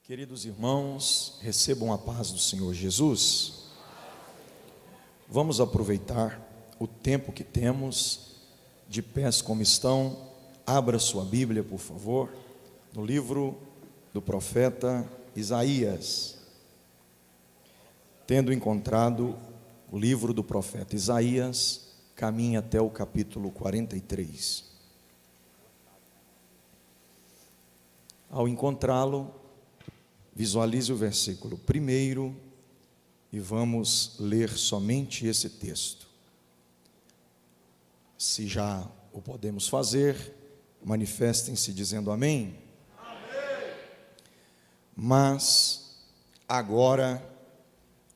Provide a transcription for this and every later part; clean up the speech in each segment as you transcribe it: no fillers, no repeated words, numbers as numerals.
Queridos irmãos, recebam a paz do Senhor Jesus. Vamos aproveitar o tempo que temos, de pés como estão. Abra sua Bíblia, por favor, no livro do profeta Isaías. Tendo encontrado o livro do profeta Isaías, caminhe até o capítulo 43. Ao encontrá-lo, visualize o versículo 1 e vamos ler somente esse texto. Se já o podemos fazer, manifestem-se dizendo amém. Amém. Mas agora,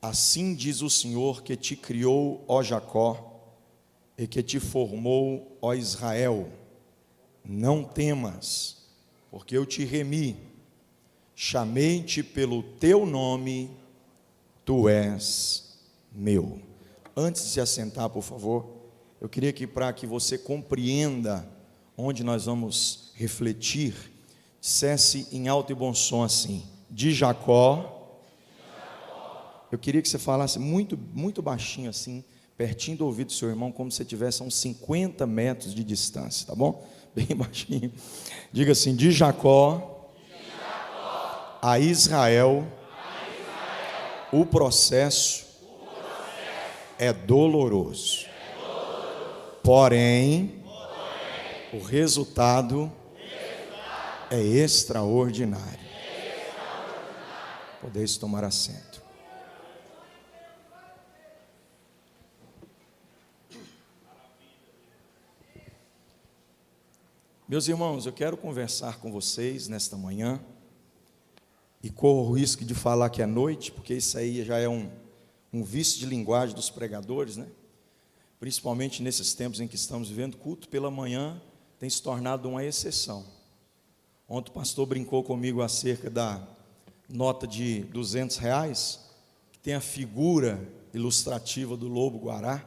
assim diz o Senhor que te criou, ó Jacó, e que te formou, ó Israel: não temas, porque eu te remi. Chamei-te pelo teu nome, tu és meu. Antes de se assentar, por favor, eu queria que, para que você compreenda onde nós vamos refletir, dissesse em alto e bom som assim: de Jacó. Eu queria que você falasse muito, muito baixinho assim, pertinho do ouvido do seu irmão, como se você tivesse a uns 50 metros de distância, tá bom? Bem baixinho. Diga assim: de Jacó a Israel, o processo é doloroso, porém, o resultado é extraordinário. Podeis tomar assento. Meus irmãos, eu quero conversar com vocês nesta manhã, e corro o risco de falar que é noite, porque isso aí já é um vício de linguagem dos pregadores, né? Principalmente nesses tempos em que estamos vivendo, culto pela manhã tem se tornado uma exceção. Ontem o pastor brincou comigo acerca da nota de R$200, que tem a figura ilustrativa do lobo-guará,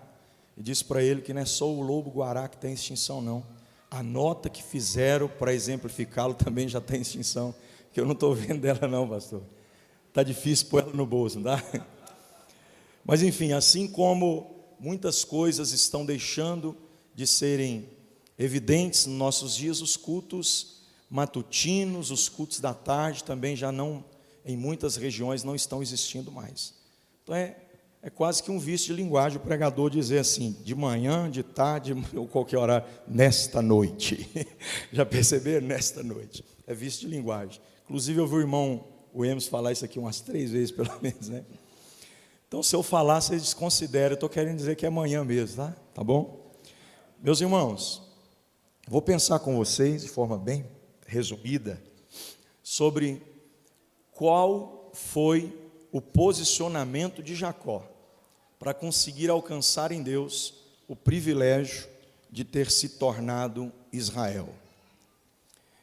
e disse para ele que não é só o lobo-guará que tem extinção, não. A nota que fizeram para exemplificá-lo também já tem extinção, que eu não estou vendo dela não, pastor. Está difícil pôr ela no bolso, não dá? Mas enfim, assim como muitas coisas estão deixando de serem evidentes nos nossos dias, os cultos matutinos, os cultos da tarde também já não, em muitas regiões, não estão existindo mais. Então é quase que um vício de linguagem o pregador dizer assim, de manhã, de tarde, ou qualquer horário, nesta noite. Já perceberam? Nesta noite. É vício de linguagem. Inclusive eu vi o irmão Emerson falar isso aqui umas 3 vezes pelo menos, né? Então se eu falar, vocês desconsideram, eu estou querendo dizer que é amanhã mesmo, tá? Tá bom? Meus irmãos, vou pensar com vocês de forma bem resumida sobre qual foi o posicionamento de Jacó para conseguir alcançar em Deus o privilégio de ter se tornado Israel.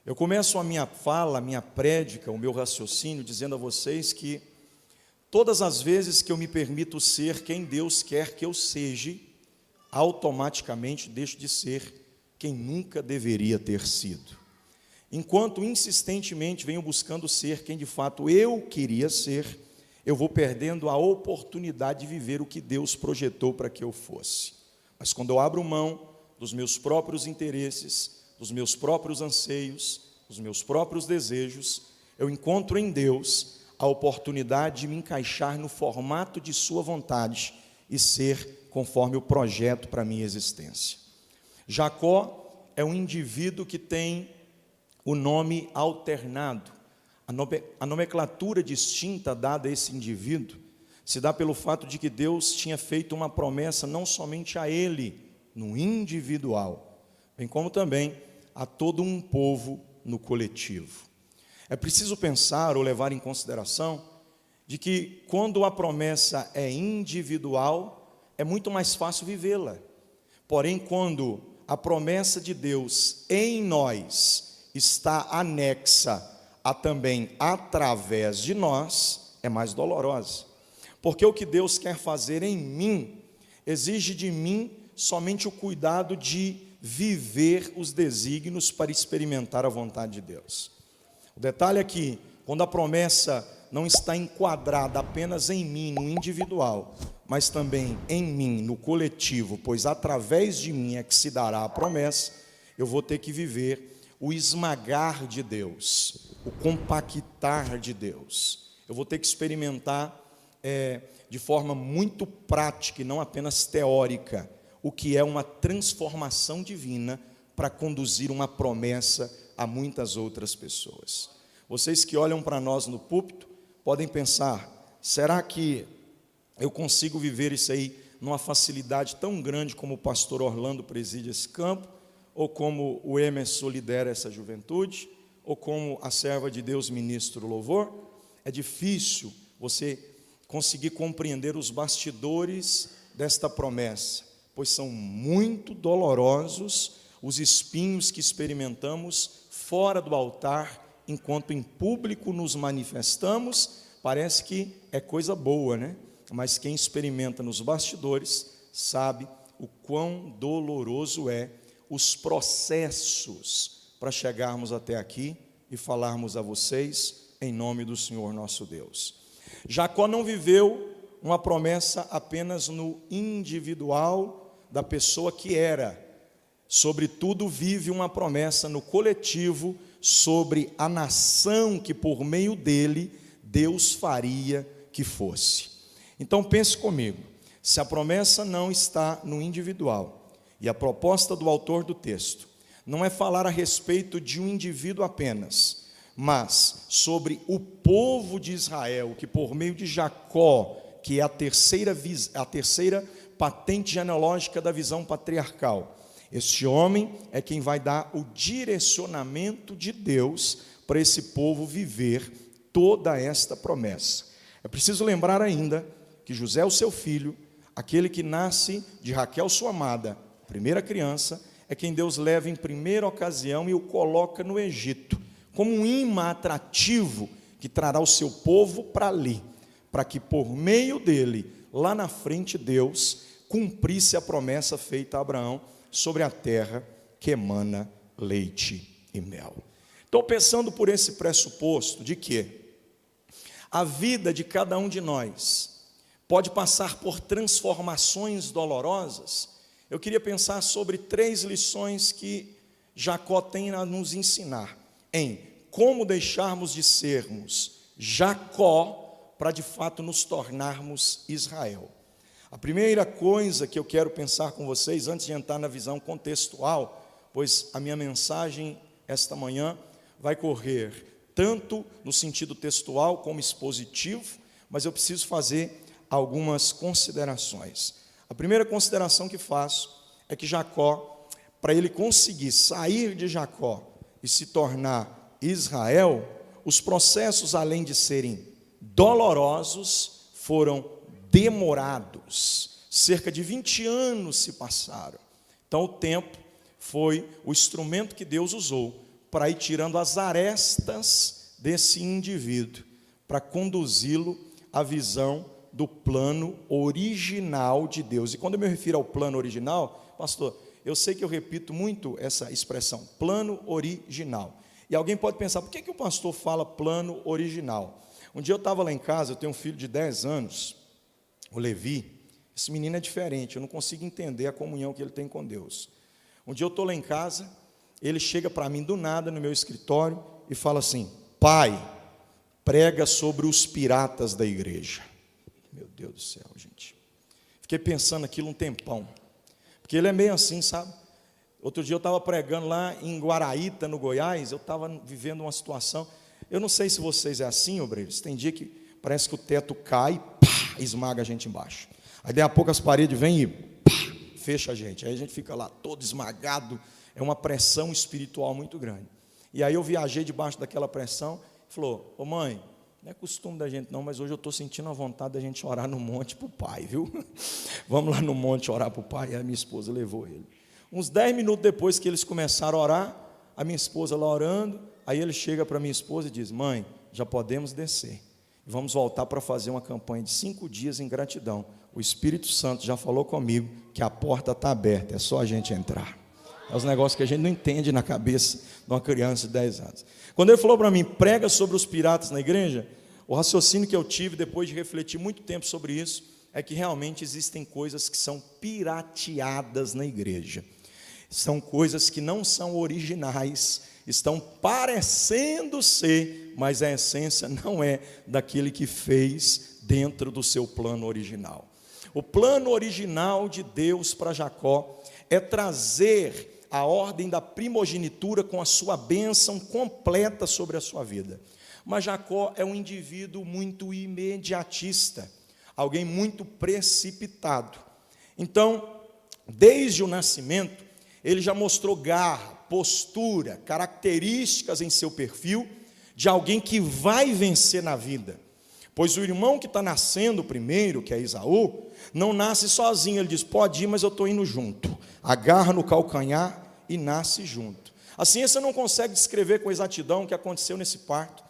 Eu começo a minha fala, a minha prédica, o meu raciocínio, dizendo a vocês que todas as vezes que eu me permito ser quem Deus quer que eu seja, automaticamente deixo de ser quem nunca deveria ter sido. Enquanto insistentemente venho buscando ser quem de fato eu queria ser, eu vou perdendo a oportunidade de viver o que Deus projetou para que eu fosse. Mas quando eu abro mão dos meus próprios interesses, dos meus próprios anseios, dos meus próprios desejos, eu encontro em Deus a oportunidade de me encaixar no formato de sua vontade e ser conforme o projeto para a minha existência. Jacó é um indivíduo que tem o nome alternado. A nomenclatura distinta dada a esse indivíduo se dá pelo fato de que Deus tinha feito uma promessa não somente a ele, no individual, bem como também a todo um povo no coletivo. É preciso pensar ou levar em consideração de que quando a promessa é individual, é muito mais fácil vivê-la. Porém, quando a promessa de Deus em nós está anexa a também através de nós, é mais dolorosa. Porque o que Deus quer fazer em mim, exige de mim somente o cuidado de viver os desígnios para experimentar a vontade de Deus. O detalhe é que quando a promessa não está enquadrada apenas em mim, no individual, mas também em mim, no coletivo, pois através de mim é que se dará a promessa, eu vou ter que viver o esmagar de Deus, o compactar de Deus. Eu vou ter que experimentar de forma muito prática e não apenas teórica, o que é uma transformação divina para conduzir uma promessa a muitas outras pessoas. Vocês que olham para nós no púlpito, podem pensar, será que eu consigo viver isso aí numa facilidade tão grande como o pastor Orlando preside esse campo, ou como o Emerson lidera essa juventude, ou como a serva de Deus ministra o louvor? É difícil você conseguir compreender os bastidores desta promessa, pois são muito dolorosos os espinhos que experimentamos fora do altar, enquanto em público nos manifestamos. Parece que é coisa boa, né? Mas quem experimenta nos bastidores sabe o quão doloroso é os processos para chegarmos até aqui e falarmos a vocês em nome do Senhor nosso Deus. Jacó não viveu uma promessa apenas no individual da pessoa que era, sobretudo vive uma promessa no coletivo sobre a nação que por meio dele Deus faria que fosse. Então pense comigo, se a promessa não está no individual, e a proposta do autor do texto não é falar a respeito de um indivíduo apenas, mas sobre o povo de Israel, que por meio de Jacó, que é a terceira patente genealógica da visão patriarcal, este homem é quem vai dar o direcionamento de Deus para esse povo viver toda esta promessa. É preciso lembrar ainda que José, o seu filho, aquele que nasce de Raquel, sua amada, primeira criança, é quem Deus leva em primeira ocasião e o coloca no Egito, como um imã atrativo que trará o seu povo para ali, para que por meio dele, lá na frente, Deus cumprisse a promessa feita a Abraão sobre a terra que emana leite e mel. Estou pensando por esse pressuposto de que a vida de cada um de nós pode passar por transformações dolorosas. Eu queria pensar sobre 3 lições que Jacó tem a nos ensinar em como deixarmos de sermos Jacó para de fato nos tornarmos Israel. A primeira coisa que eu quero pensar com vocês, antes de entrar na visão contextual, pois a minha mensagem esta manhã vai correr tanto no sentido textual como expositivo, mas eu preciso fazer algumas considerações. A primeira consideração que faço é que Jacó, para ele conseguir sair de Jacó e se tornar Israel, os processos, além de serem dolorosos, foram demorados. Cerca de 20 anos se passaram. Então o tempo foi o instrumento que Deus usou para ir tirando as arestas desse indivíduo, para conduzi-lo à visão do plano original de Deus. E quando eu me refiro ao plano original, pastor, eu sei que eu repito muito essa expressão, plano original. E alguém pode pensar, por que o pastor fala plano original? Um dia eu estava lá em casa, eu tenho um filho de 10 anos, o Levi. Esse menino é diferente, eu não consigo entender a comunhão que ele tem com Deus. Um dia eu estou lá em casa, ele chega para mim do nada no meu escritório e fala assim: pai, prega sobre os piratas da igreja. Meu Deus do céu, gente. Fiquei pensando aquilo um tempão, porque ele é meio assim, sabe? Outro dia eu estava pregando lá em Guaraíta, no Goiás, eu estava vivendo uma situação, eu não sei se vocês é assim, obreiros, tem dia que parece que o teto cai, pá, esmaga a gente embaixo. Aí daí a pouco as paredes vêm e pá, fecha a gente. Aí a gente fica lá todo esmagado, é uma pressão espiritual muito grande. E aí eu viajei debaixo daquela pressão, falou: ô mãe, não é costume da gente não, mas hoje eu estou sentindo a vontade da gente orar no monte para o pai, viu? Vamos lá no monte orar para o pai. E a minha esposa levou ele. Uns 10 minutos depois que eles começaram a orar, a minha esposa lá orando, aí ele chega para minha esposa e diz: mãe, já podemos descer, vamos voltar para fazer uma campanha de 5 dias em gratidão. O Espírito Santo já falou comigo que a porta está aberta, é só a gente entrar. É os negócios que a gente não entende na cabeça de uma criança de 10 anos. Quando ele falou para mim, prega sobre os piratas na igreja, o raciocínio que eu tive depois de refletir muito tempo sobre isso, é que realmente existem coisas que são pirateadas na igreja. São coisas que não são originais, estão parecendo ser, mas a essência não é daquele que fez dentro do seu plano original. O plano original de Deus para Jacó é trazer a ordem da primogenitura com a sua bênção completa sobre a sua vida. Mas Jacó é um indivíduo muito imediatista, alguém muito precipitado. Então, desde o nascimento, ele já mostrou garra, postura, características em seu perfil de alguém que vai vencer na vida. Pois o irmão que está nascendo primeiro, que é Esaú, não nasce sozinho. Ele diz, pode ir, mas eu estou indo junto. Agarra no calcanhar e nasce junto. A ciência não consegue descrever com exatidão o que aconteceu nesse parto.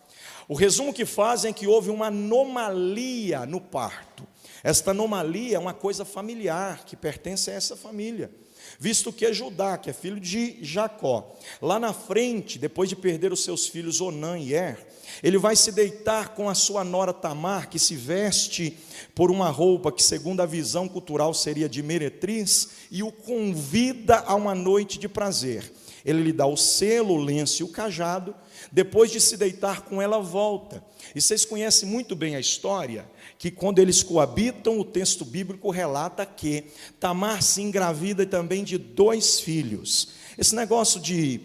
O resumo que fazem é que houve uma anomalia no parto. Esta anomalia é uma coisa familiar, que pertence a essa família. Visto que Judá, que é filho de Jacó, lá na frente, depois de perder os seus filhos Onã e Er, ele vai se deitar com a sua nora Tamar, que se veste por uma roupa que, segundo a visão cultural, seria de meretriz, e o convida a uma noite de prazer. Ele lhe dá o selo, o lenço e o cajado. Depois de se deitar com ela, volta. E vocês conhecem muito bem a história, que quando eles coabitam, o texto bíblico relata que Tamar se engravida também de 2 filhos. Esse negócio de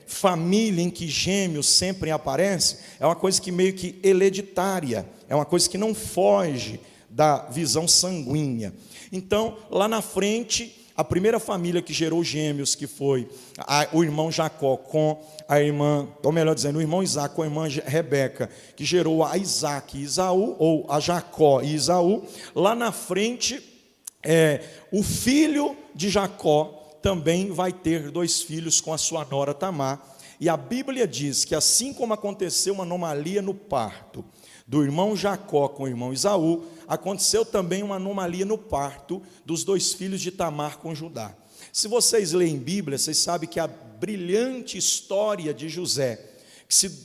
família em que gêmeos sempre aparecem, é uma coisa que meio que hereditária, é uma coisa que não foge da visão sanguínea. Então, lá na frente, a primeira família que gerou gêmeos, que foi o irmão Jacó com a irmã, ou melhor dizendo, o irmão Isaac com a irmã Rebeca, que gerou a Isaac e Isaú, ou a Jacó e Isaú. Lá na frente, o filho de Jacó também vai ter 2 filhos com a sua nora Tamar. E a Bíblia diz que assim como aconteceu uma anomalia no parto do irmão Jacó com o irmão Isaú, aconteceu também uma anomalia no parto dos 2 filhos de Tamar com Judá. Se vocês leem Bíblia, vocês sabem que a brilhante história de José,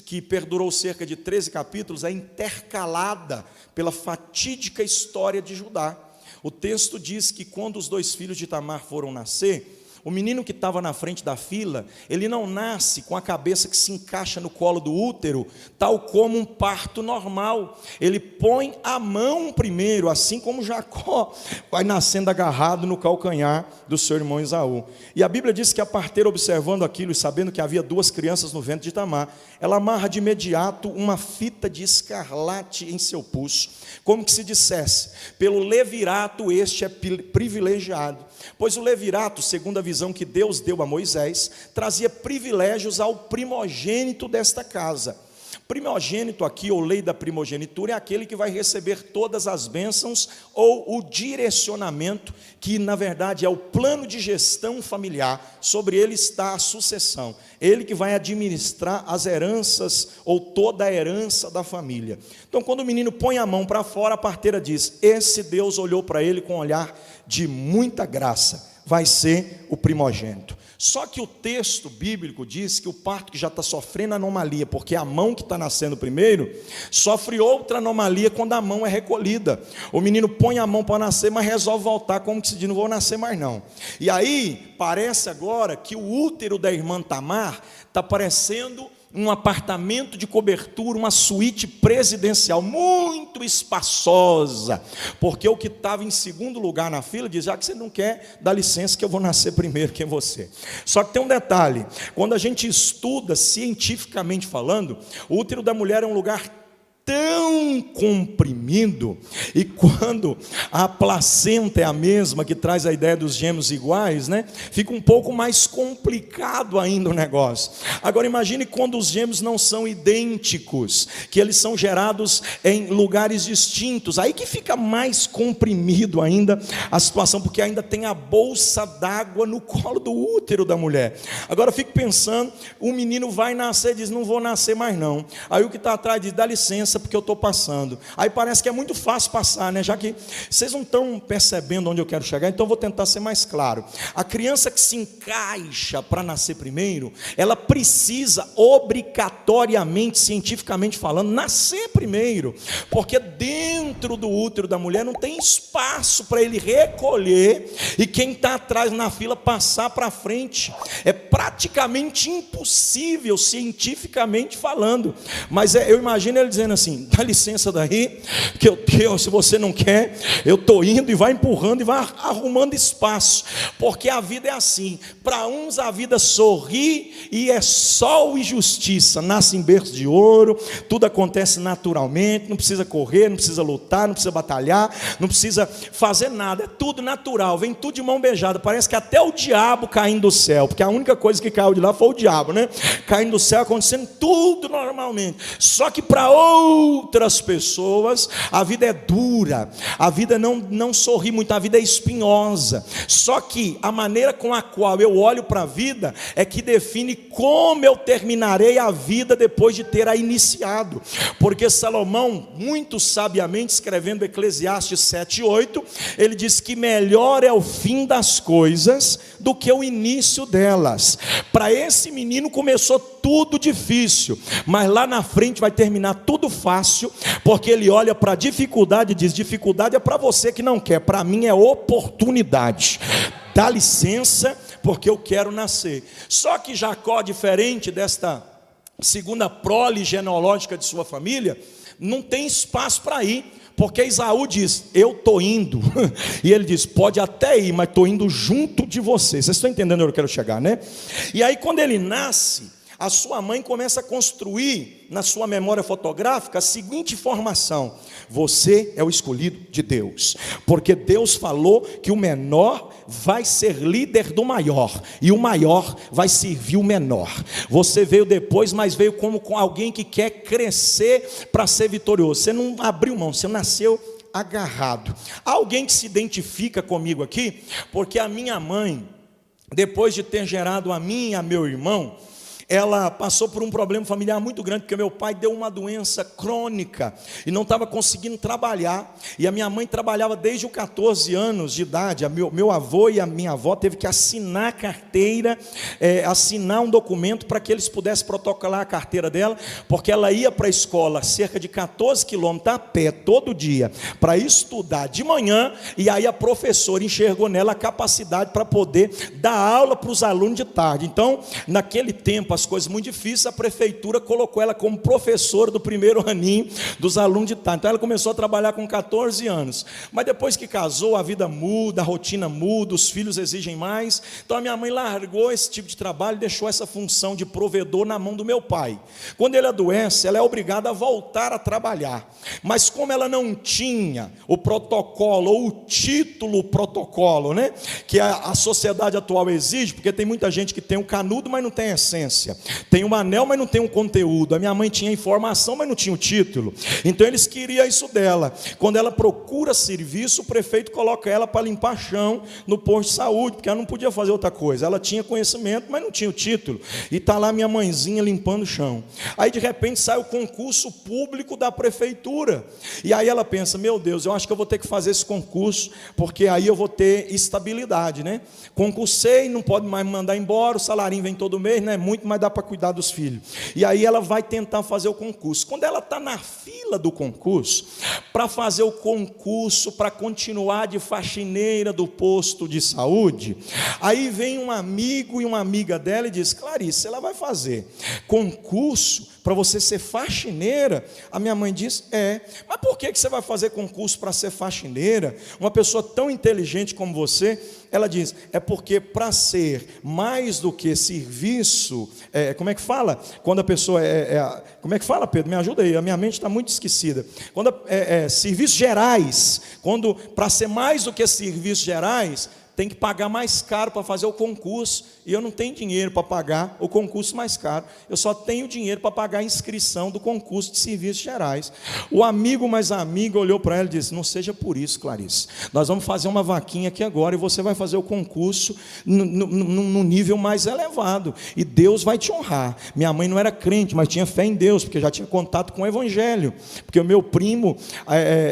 que perdurou cerca de 13 capítulos, é intercalada pela fatídica história de Judá. O texto diz que quando os 2 filhos de Tamar foram nascer, o menino que estava na frente da fila, ele não nasce com a cabeça que se encaixa no colo do útero, tal como um parto normal. Ele põe a mão primeiro, assim como Jacó vai nascendo agarrado no calcanhar do seu irmão Esaú. E a Bíblia diz que a parteira, observando aquilo e sabendo que havia 2 crianças no ventre de Tamar, ela amarra de imediato uma fita de escarlate em seu pulso, como que se dissesse, pelo levirato este é privilegiado. Pois o levirato, segundo a visão que Deus deu a Moisés, trazia privilégios ao primogênito desta casa. Primogênito aqui, ou lei da primogenitura, é aquele que vai receber todas as bênçãos, ou o direcionamento, que na verdade é o plano de gestão familiar. Sobre ele está a sucessão, ele que vai administrar as heranças, ou toda a herança da família. Então quando o menino põe a mão para fora, a parteira diz, esse Deus olhou para ele com um olhar de muita graça, vai ser o primogênito. Só que o texto bíblico diz que o parto que já está sofrendo anomalia, porque a mão que está nascendo primeiro, sofre outra anomalia quando a mão é recolhida. O menino põe a mão para nascer, mas resolve voltar, como que se diz, não vou nascer mais não. E aí, parece agora que o útero da irmã Tamar está parecendo um apartamento de cobertura, uma suíte presidencial, muito espaçosa, porque o que estava em segundo lugar na fila diz, já que você não quer, dá licença que eu vou nascer primeiro que você. Só que tem um detalhe, quando a gente estuda cientificamente falando, o útero da mulher é um lugar tão comprimido, e quando a placenta é a mesma, que traz a ideia dos gêmeos iguais, né? Fica um pouco mais complicado ainda o negócio. Agora imagine quando os gêmeos não são idênticos, que eles são gerados em lugares distintos, aí que fica mais comprimido ainda a situação, porque ainda tem a bolsa d'água no colo do útero da mulher. Agora eu fico pensando, o menino vai nascer, diz, não vou nascer mais não, aí o que está atrás diz, dá licença, porque eu estou passando. Aí parece que é muito fácil passar, né? Já que vocês não estão percebendo onde eu quero chegar, então eu vou tentar ser mais claro. A criança que se encaixa para nascer primeiro, ela precisa obrigatoriamente, cientificamente falando, nascer primeiro, porque dentro do útero da mulher não tem espaço para ele recolher e quem está atrás na fila passar para frente. É praticamente impossível, cientificamente falando. Mas eu imagino ele dizendo assim: dá licença daí, que eu se você não quer, eu estou indo, e vai empurrando e vai arrumando espaço, porque a vida é assim. Para uns a vida sorri e é sol e justiça, nasce em berço de ouro, tudo acontece naturalmente, não precisa correr, não precisa lutar, não precisa batalhar, não precisa fazer nada, é tudo natural, vem tudo de mão beijada. Parece que até o diabo caindo do céu, porque a única coisa que caiu de lá foi o diabo, né? Caindo do céu, acontecendo tudo normalmente. Só que para outras pessoas a vida é dura, a vida não sorri muito, a vida é espinhosa. Só que a maneira com a qual eu olho para a vida é que define como eu terminarei a vida depois de ter a iniciado. Porque Salomão, muito sabiamente, escrevendo Eclesiastes 7:8, ele diz que melhor é o fim das coisas do que o início delas. Para esse menino começou tudo difícil, mas lá na frente vai terminar tudo fácil, porque ele olha para a dificuldade e diz: dificuldade é para você que não quer, para mim é oportunidade. Dá licença, porque eu quero nascer. Só que Jacó, diferente desta segunda prole genealógica de sua família, não tem espaço para ir, porque Esaú diz: eu estou indo, e ele diz: pode até ir, mas estou indo junto de vocês. Vocês estão entendendo onde eu quero chegar, né? E aí quando ele nasce, a sua mãe começa a construir na sua memória fotográfica a seguinte informação: você é o escolhido de Deus, porque Deus falou que o menor vai ser líder do maior, e o maior vai servir o menor. Você veio depois, mas veio como com alguém que quer crescer para ser vitorioso. Você não abriu mão, você nasceu agarrado. Há alguém que se identifica comigo aqui? Porque a minha mãe, depois de ter gerado a mim e a meu irmão, ela passou por um problema familiar muito grande, porque meu pai deu uma doença crônica e não estava conseguindo trabalhar, e a minha mãe trabalhava desde os 14 anos de idade. Meu avô e a minha avó teve que assinar a carteira, assinar um documento para que eles pudessem protocolar a carteira dela, porque ela ia para a escola cerca de 14 quilômetros a pé todo dia, para estudar de manhã, e aí a professora enxergou nela a capacidade para poder dar aula para os alunos de tarde. Então, naquele tempo, as coisas muito difíceis, a prefeitura colocou ela como professora do primeiro aninho dos alunos de tarde. Então ela começou a trabalhar com 14 anos, mas depois que casou, a vida muda, a rotina muda, os filhos exigem mais. Então a minha mãe largou esse tipo de trabalho e deixou essa função de provedor na mão do meu pai. Quando ele adoece, ela é obrigada a voltar a trabalhar, mas como ela não tinha o protocolo, ou o título protocolo, né, que a sociedade atual exige, porque tem muita gente que tem um canudo, mas não tem essência, tem um anel, mas não tem um conteúdo. A minha mãe tinha informação, mas não tinha o título. Então eles queriam isso dela. Quando ela procura serviço, o prefeito coloca ela para limpar chão no posto de saúde, porque ela não podia fazer outra coisa. Ela tinha conhecimento, mas não tinha o título. E está lá minha mãezinha limpando o chão. Aí de repente sai o concurso público da prefeitura, e aí ela pensa: meu Deus, eu acho que eu vou ter que fazer esse concurso, porque aí eu vou ter estabilidade, né? Concursei, não pode mais me mandar embora, o salarinho vem todo mês, não é muito, mas dá para cuidar dos filhos. E aí ela vai tentar fazer o concurso. Quando ela está na fila do concurso, para fazer o concurso, para continuar de faxineira do posto de saúde, aí vem um amigo e uma amiga dela e diz: Clarice, ela vai fazer concurso para você ser faxineira? A minha mãe diz: mas por que você vai fazer concurso para ser faxineira? Uma pessoa tão inteligente como você. Ela diz: é porque para ser mais do que serviço, como é que fala? Quando a pessoa como é que fala, Pedro? Me ajuda aí, a minha mente está muito esquecida. Quando serviços gerais, para ser mais do que serviços gerais, tem que pagar mais caro para fazer o concurso, e eu não tenho dinheiro para pagar o concurso mais caro, eu só tenho dinheiro para pagar a inscrição do concurso de serviços gerais. O amigo mais amigo olhou para ela e disse: não seja por isso, Clarice, nós vamos fazer uma vaquinha aqui agora, e você vai fazer o concurso no nível mais elevado, e Deus vai te honrar. Minha mãe não era crente, mas tinha fé em Deus, porque já tinha contato com o evangelho, porque o meu primo,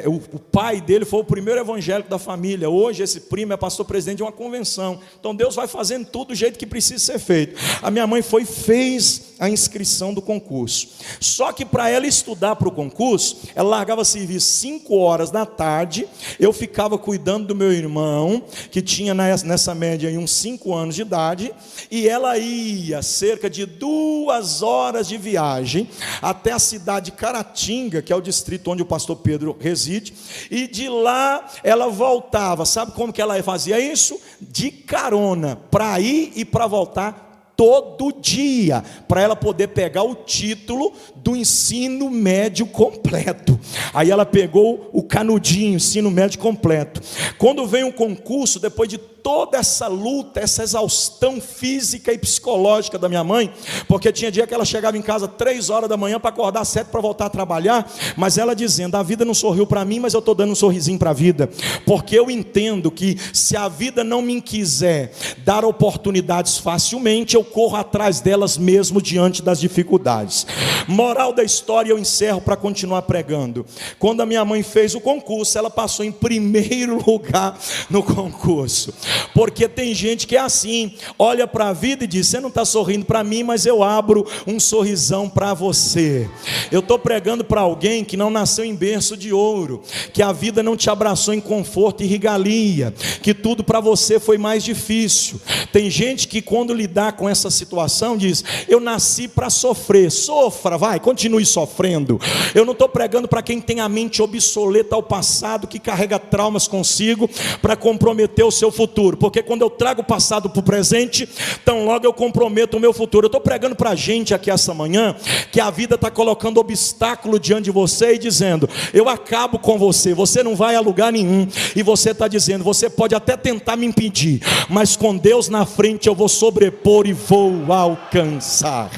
o pai dele foi o primeiro evangélico da família. Hoje esse primo é pastor presidente de uma convenção. Então Deus vai fazendo tudo do jeito que precisa ser feito. A minha mãe fez a inscrição do concurso. Só que para ela estudar para o concurso, ela largava serviço 5 horas da tarde, eu ficava cuidando do meu irmão, que tinha nessa média aí uns 5 anos de idade, e ela ia cerca de 2 horas de viagem até a cidade de Caratinga, que é o distrito onde o pastor Pedro reside, e de lá ela voltava. Sabe como que ela fazia isso? De carona, para ir e para voltar todo dia, para ela poder pegar o título do ensino médio completo. Aí ela pegou o canudinho, ensino médio completo. Quando vem um concurso, depois de toda essa luta, essa exaustão física e psicológica da minha mãe, porque tinha dia que ela chegava em casa 3 horas da manhã para acordar 7 para voltar a trabalhar, mas ela dizendo: a vida não sorriu para mim, mas eu estou dando um sorrisinho para a vida, porque eu entendo que se a vida não me quiser dar oportunidades facilmente, eu corro atrás delas mesmo diante das dificuldades. Moral da história, eu encerro para continuar pregando. Quando a minha mãe fez o concurso, ela passou em primeiro lugar no concurso. Porque tem gente que é assim, olha para a vida e diz: você não está sorrindo para mim, mas eu abro um sorrisão para você. Eu estou pregando para alguém que não nasceu em berço de ouro, que a vida não te abraçou em conforto e regalia, que tudo para você foi mais difícil. Tem gente que quando lidar com essa situação diz: eu nasci para sofrer. Sofra, vai, continue sofrendo. Eu não estou pregando para quem tem a mente obsoleta ao passado, que carrega traumas consigo para comprometer o seu futuro, porque quando eu trago o passado para o presente, tão logo eu comprometo o meu futuro. Eu estou pregando para a gente aqui essa manhã, que a vida está colocando obstáculo diante de você e dizendo: eu acabo com você, você não vai a lugar nenhum, e você está dizendo: você pode até tentar me impedir, mas com Deus na frente eu vou sobrepor e vou alcançar.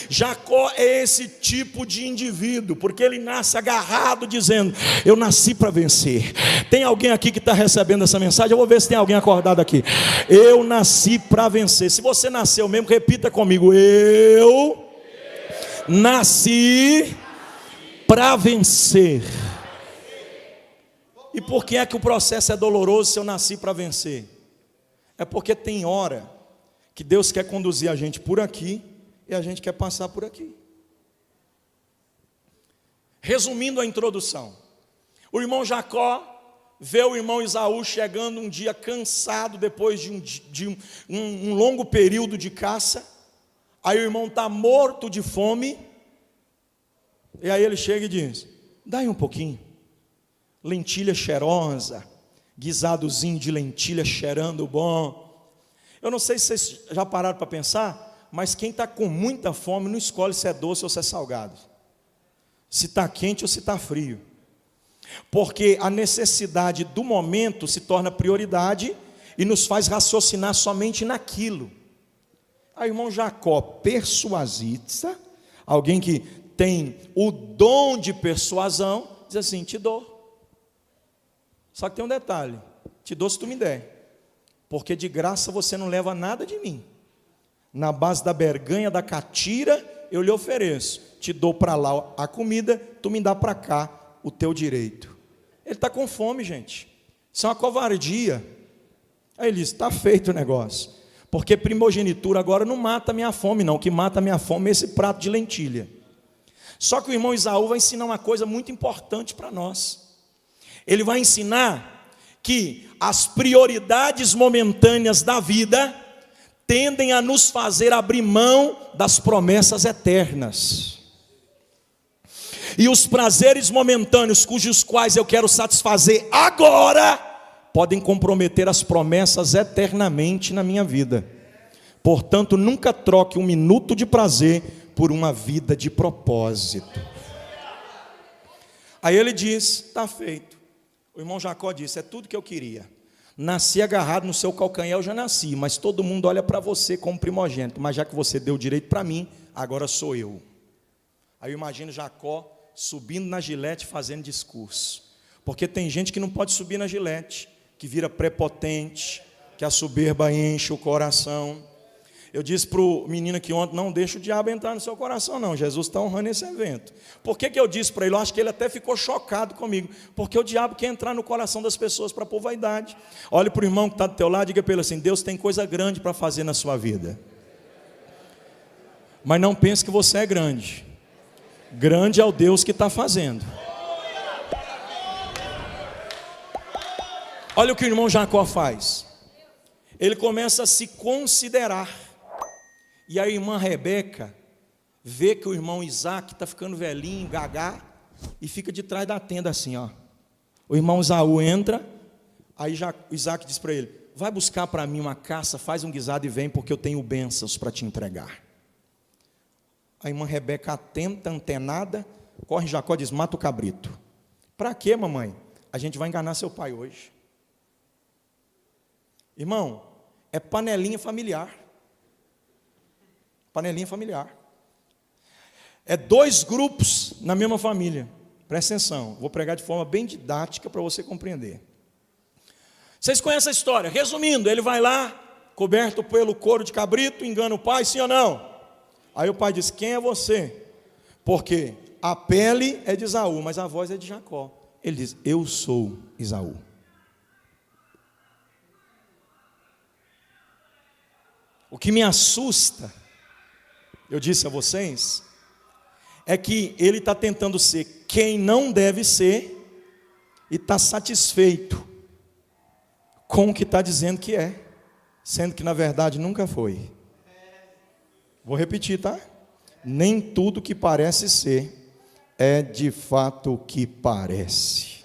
Jacó é esse tipo de indivíduo, porque ele nasce agarrado dizendo: eu nasci para vencer. Tem alguém aqui que está recebendo essa mensagem? Eu vou ver se tem alguém acordado aqui. Eu nasci para vencer. Se você nasceu mesmo, repita comigo: eu nasci para vencer. E por que é que o processo é doloroso se eu nasci para vencer? É porque tem hora que Deus quer conduzir a gente por aqui e a gente quer passar por aqui. Resumindo a introdução, o irmão Jacó vê o irmão Esaú chegando um dia cansado, depois de um longo período de caça. Aí o irmão está morto de fome, e aí ele chega e diz: dá aí um pouquinho, lentilha cheirosa, guisadozinho de lentilha cheirando bom. Eu não sei se vocês já pararam para pensar, mas quem está com muita fome não escolhe se é doce ou se é salgado, se está quente ou se está frio, porque a necessidade do momento se torna prioridade e nos faz raciocinar somente naquilo. Aí o irmão Jacó, persuasista, alguém que tem o dom de persuasão, diz assim: te dou. Só que tem um detalhe: te dou se tu me der, porque de graça você não leva nada de mim. Na base da berganha, da catira, eu lhe ofereço. Te dou para lá a comida, tu me dá para cá o teu direito. Ele está com fome, gente. Isso é uma covardia. Aí ele diz: está feito o negócio. Porque primogenitura agora não mata a minha fome, não. O que mata a minha fome é esse prato de lentilha. Só que o irmão Esaú vai ensinar uma coisa muito importante para nós. Ele vai ensinar que as prioridades momentâneas da vida tendem a nos fazer abrir mão das promessas eternas. E os prazeres momentâneos, cujos quais eu quero satisfazer agora, podem comprometer as promessas eternamente na minha vida. Portanto, nunca troque um minuto de prazer por uma vida de propósito. Aí ele diz: está feito. O irmão Jacó disse: é tudo que eu queria. nasci agarrado no seu calcanhar, eu já nasci, mas todo mundo olha para você como primogênito, mas já que você deu direito para mim, agora sou eu. Aí eu imagino Jacó subindo na gilete fazendo discurso, porque tem gente que não pode subir na gilete, que vira prepotente, que a soberba enche o coração. Eu disse para o menino aqui ontem, não deixa o diabo entrar no seu coração não, Jesus está honrando esse evento. Por que eu disse para ele? Eu acho que ele até ficou chocado comigo, porque o diabo quer entrar no coração das pessoas para pôr vaidade. Olhe para o irmão que está do teu lado e diga para ele assim, Deus tem coisa grande para fazer na sua vida, mas não pense que você é grande. Grande é o Deus que está fazendo. Olha o que o irmão Jacó faz. Ele começa a se considerar. E a irmã Rebeca vê que o irmão Isaac está ficando velhinho, gagá, e fica de trás da tenda assim, ó. O irmão Esaú entra, aí o Isaac diz para ele, vai buscar para mim uma caça, faz um guisado e vem, porque eu tenho bênçãos para te entregar. A irmã Rebeca atenta, antenada, corre Jacó e diz, mata o cabrito. Para quê, mamãe? A gente vai enganar seu pai hoje. Irmão, é panelinha familiar. Panelinha familiar. É 2 grupos na mesma família. Presta atenção, vou pregar de forma bem didática para você compreender. Vocês conhecem a história? Resumindo, ele vai lá, coberto pelo couro de cabrito, engana o pai, sim ou não? Aí o pai diz, quem é você? Porque a pele é de Esaú, mas a voz é de Jacó. Ele diz, eu sou Esaú. O que me assusta, eu disse a vocês, é que ele está tentando ser quem não deve ser e está satisfeito com o que está dizendo que é, sendo que na verdade nunca foi. Vou repetir, tá? Nem tudo que parece ser é de fato o que parece.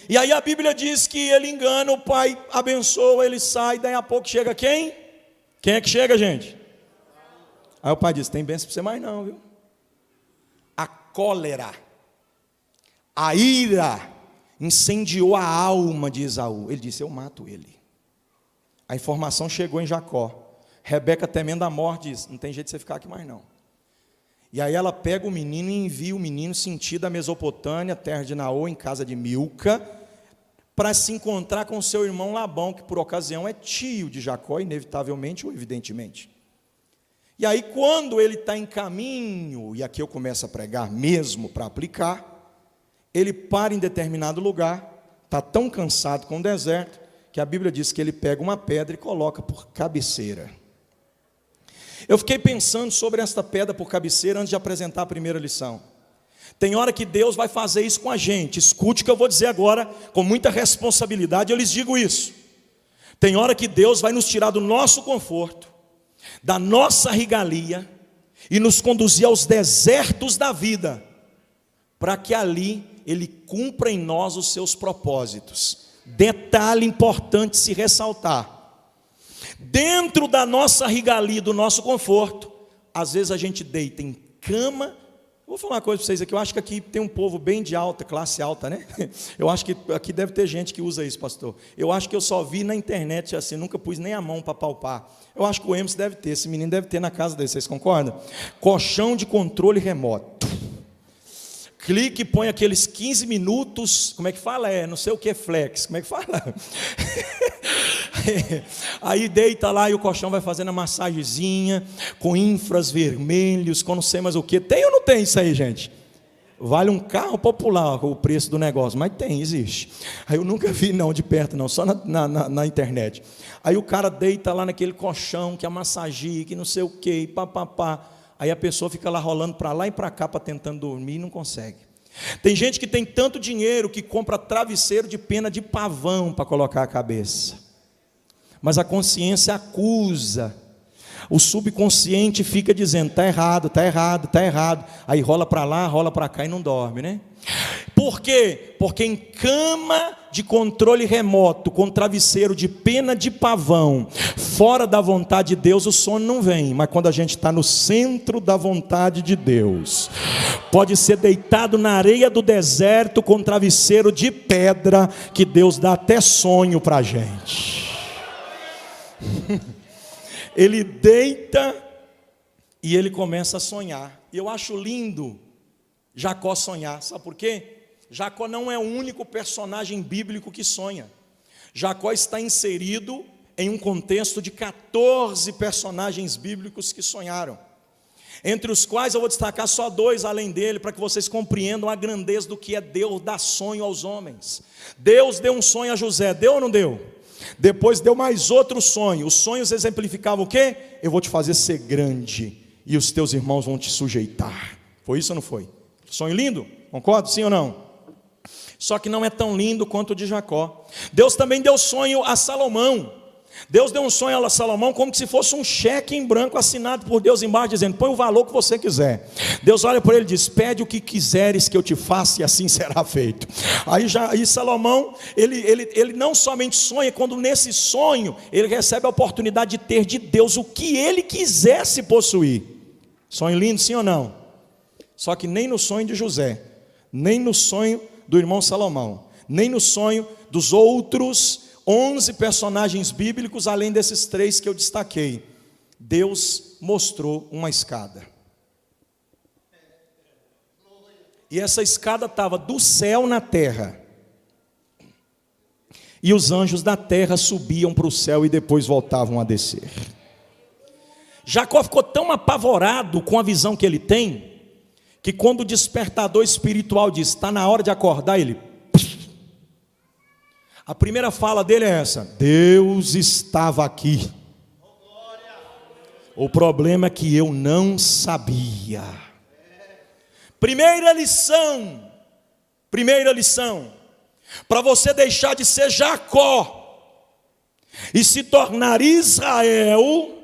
E aí a Bíblia diz que ele engana, o pai abençoa, ele sai, daí a pouco chega quem? Quem é que chega, gente? Aí o pai diz, tem bênção para você mais não, viu? A cólera, a ira, incendiou a alma de Esaú. Ele disse, eu mato ele. A informação chegou em Jacó. Rebeca, temendo a morte, diz, não tem jeito de você ficar aqui mais não. E aí ela pega o menino e envia o menino sentido a Mesopotâmia, terra de Naô, em casa de Milca, para se encontrar com seu irmão Labão, que por ocasião é tio de Jacó, inevitavelmente ou evidentemente. E aí quando ele está em caminho, e aqui eu começo a pregar mesmo para aplicar, ele para em determinado lugar, está tão cansado com o deserto, que a Bíblia diz que ele pega uma pedra e coloca por cabeceira. Eu fiquei pensando sobre esta pedra por cabeceira antes de apresentar a primeira lição. Tem hora que Deus vai fazer isso com a gente. Escute o que eu vou dizer agora, com muita responsabilidade, eu lhes digo isso. Tem hora que Deus vai nos tirar do nosso conforto, da nossa regalia, e nos conduzir aos desertos da vida, para que ali Ele cumpra em nós os seus propósitos. Detalhe importante se ressaltar. Dentro da nossa regalia, do nosso conforto, às vezes a gente deita em cama. Vou falar uma coisa para vocês aqui, eu acho que aqui tem um povo bem de alta, classe alta, né? Eu acho que aqui deve ter gente que usa isso, pastor. Eu acho que eu só vi na internet assim, nunca pus nem a mão para palpar. Eu acho que o Emerson deve ter, esse menino deve ter na casa dele, vocês concordam? Colchão de controle remoto. Clique e põe aqueles 15 minutos, como é que fala? Não sei o que, flex, como é que fala? Aí deita lá e o colchão vai fazendo a massagenzinha, com infras vermelhos, com não sei mais o que. Tem ou não tem isso aí, gente? Vale um carro popular o preço do negócio, mas tem, existe. Aí eu nunca vi não de perto não, só na internet. Aí o cara deita lá naquele colchão, que é massagia, que não sei o que, papapá. Aí a pessoa fica lá rolando para lá e para cá, para tentando dormir e não consegue. Tem gente que tem tanto dinheiro que compra travesseiro de pena de pavão para colocar a cabeça. Mas a consciência acusa. O subconsciente fica dizendo, está errado, está errado, está errado. Aí rola para lá, rola para cá e não dorme, né? Por quê? Porque em cama de controle remoto, com travesseiro de pena de pavão, fora da vontade de Deus, o sono não vem. Mas quando a gente está no centro da vontade de Deus, pode ser deitado na areia do deserto com travesseiro de pedra, que Deus dá até sonho para a gente. Ele deita e ele começa a sonhar. E eu acho lindo Jacó sonhar. Sabe por quê? Jacó não é o único personagem bíblico que sonha. Jacó está inserido em um contexto de 14 personagens bíblicos que sonharam, entre os quais eu vou destacar só 2 além dele, para que vocês compreendam a grandeza do que é Deus dar sonho aos homens. Deus deu um sonho a José, deu ou não deu? Depois deu mais outro sonho. Os sonhos exemplificavam o quê? Eu vou te fazer ser grande, e os teus irmãos vão te sujeitar. Foi isso ou não foi? Sonho lindo? Concordo, sim ou não? Só que não é tão lindo quanto o de Jacó. Deus também deu sonho a Salomão. Deus deu um sonho a Salomão como se fosse um cheque em branco assinado por Deus embaixo, dizendo: põe o valor que você quiser. Deus olha para ele e diz: pede o que quiseres que eu te faça, e assim será feito. Aí Salomão, ele não somente sonha, quando nesse sonho ele recebe a oportunidade de ter de Deus o que ele quisesse possuir. Sonho lindo, sim ou não? Só que nem no sonho de José, nem no sonho do irmão Salomão, nem no sonho dos outros 11 personagens bíblicos, além desses 3 que eu destaquei, Deus mostrou uma escada. E essa escada estava do céu na terra. E os anjos da terra subiam para o céu e depois voltavam a descer. Jacó ficou tão apavorado com a visão que ele tem, que quando o despertador espiritual diz: está na hora de acordar, ele... A primeira fala dele é essa: Deus estava aqui. O problema é que eu não sabia. Primeira lição, para você deixar de ser Jacó e se tornar Israel,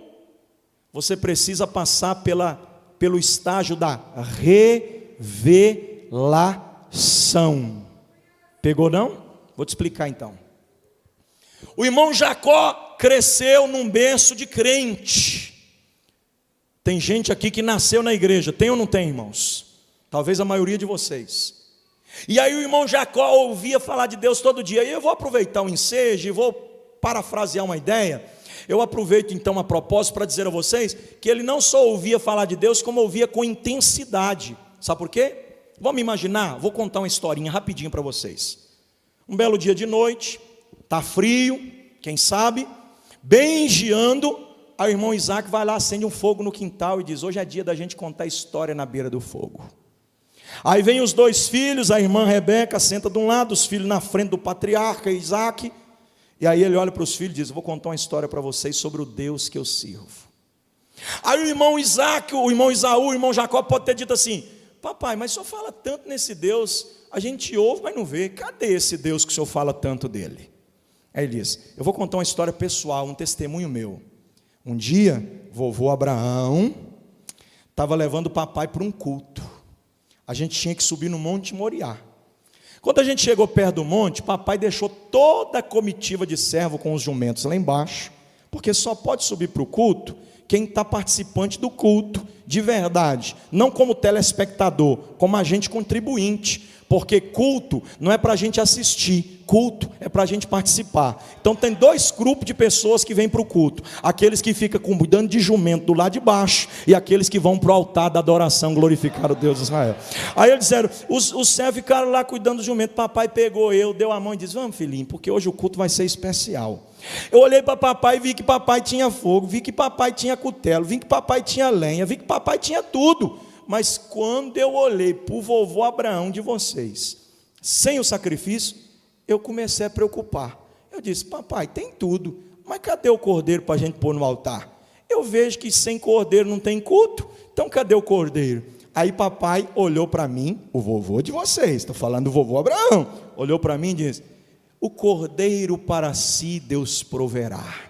você precisa passar pelo estágio da revelação. Pegou não? Vou te explicar então. O irmão Jacó cresceu num berço de crente. Tem gente aqui que nasceu na igreja, tem ou não tem, irmãos? Talvez a maioria de vocês. E aí o irmão Jacó ouvia falar de Deus todo dia. E eu vou aproveitar o ensejo e vou parafrasear uma ideia. Eu aproveito então a propósito para dizer a vocês que ele não só ouvia falar de Deus, como ouvia com intensidade. Sabe por quê? Vamos imaginar, vou contar uma historinha rapidinho para vocês. Um belo dia de noite, está frio, quem sabe, bem geando, aí o irmão Isaac vai lá, acende um fogo no quintal e diz: hoje é dia da gente contar história na beira do fogo. Aí vem os 2 filhos, a irmã Rebeca senta de um lado, os filhos na frente do patriarca Isaac, e aí ele olha para os filhos e diz: vou contar uma história para vocês sobre o Deus que eu sirvo. Aí o irmão Isaac, o irmão Esaú, o irmão Jacó pode ter dito assim: papai, mas o senhor fala tanto nesse Deus, a gente ouve, mas não vê. Cadê esse Deus que o senhor fala tanto dele? Aí ele diz: eu vou contar uma história pessoal, um testemunho meu. Um dia, vovô Abraão estava levando o papai para um culto. A gente tinha que subir no Monte Moriá. Quando a gente chegou perto do monte, papai deixou toda a comitiva de servo com os jumentos lá embaixo, porque só pode subir para o culto quem está participante do culto, de verdade, não como telespectador, como agente contribuinte, porque culto não é para a gente assistir, culto é para a gente participar. Então tem 2 grupos de pessoas que vêm para o culto: aqueles que ficam cuidando de jumento do lado de baixo, e aqueles que vão para o altar da adoração glorificar o Deus de Israel. Aí eles disseram, os servos ficaram lá cuidando do jumento. Papai pegou deu a mão e disse: vamos, filhinho, porque hoje o culto vai ser especial. Eu olhei para papai e vi que papai tinha fogo, vi que papai tinha cutelo, vi que papai tinha lenha, vi que papai tinha tudo. Mas quando eu olhei para o vovô Abraão de vocês, sem o sacrifício, eu comecei a preocupar. Eu disse: papai, tem tudo, mas cadê o cordeiro para a gente pôr no altar? Eu vejo que sem cordeiro não tem culto, então cadê o cordeiro? Aí papai olhou para mim, o vovô de vocês, estou falando do vovô Abraão, olhou para mim e disse: o cordeiro para si Deus proverá.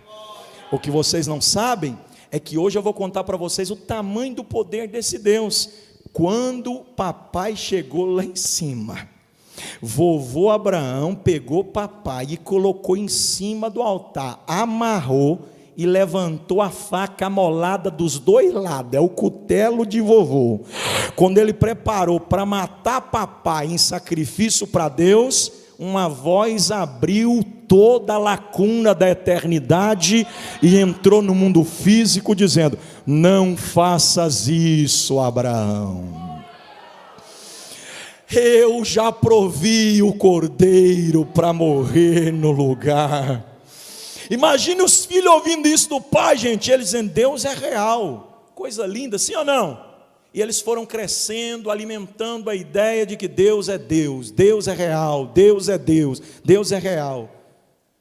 O que vocês não sabem é que hoje eu vou contar para vocês o tamanho do poder desse Deus. Quando papai chegou lá em cima, vovô Abraão pegou papai e colocou em cima do altar, amarrou e levantou a faca amolada dos dois lados, é o cutelo de vovô. Quando ele preparou para matar papai em sacrifício para Deus, uma voz abriu toda a lacuna da eternidade e entrou no mundo físico dizendo: não faças isso, Abraão. Eu já provi o cordeiro para morrer no lugar. Imagine os filhos ouvindo isso do pai, gente, eles dizendo: Deus é real. Coisa linda, sim ou não? E eles foram crescendo, alimentando a ideia de que Deus é Deus, Deus é real, Deus é Deus, Deus é real.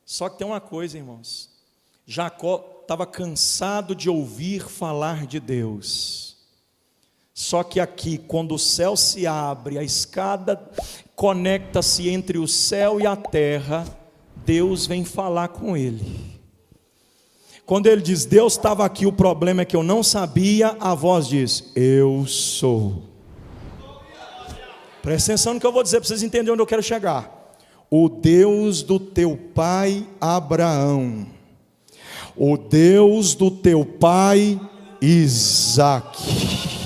Só que tem uma coisa, irmãos, Jacó estava cansado de ouvir falar de Deus. Só que aqui, quando o céu se abre, a escada conecta-se entre o céu e a terra, Deus vem falar com ele. Quando ele diz: Deus estava aqui, o problema é que eu não sabia, a voz diz: eu sou. Presta atenção no que eu vou dizer para vocês entenderem onde eu quero chegar. O Deus do teu pai Abraão, o Deus do teu pai Isaque.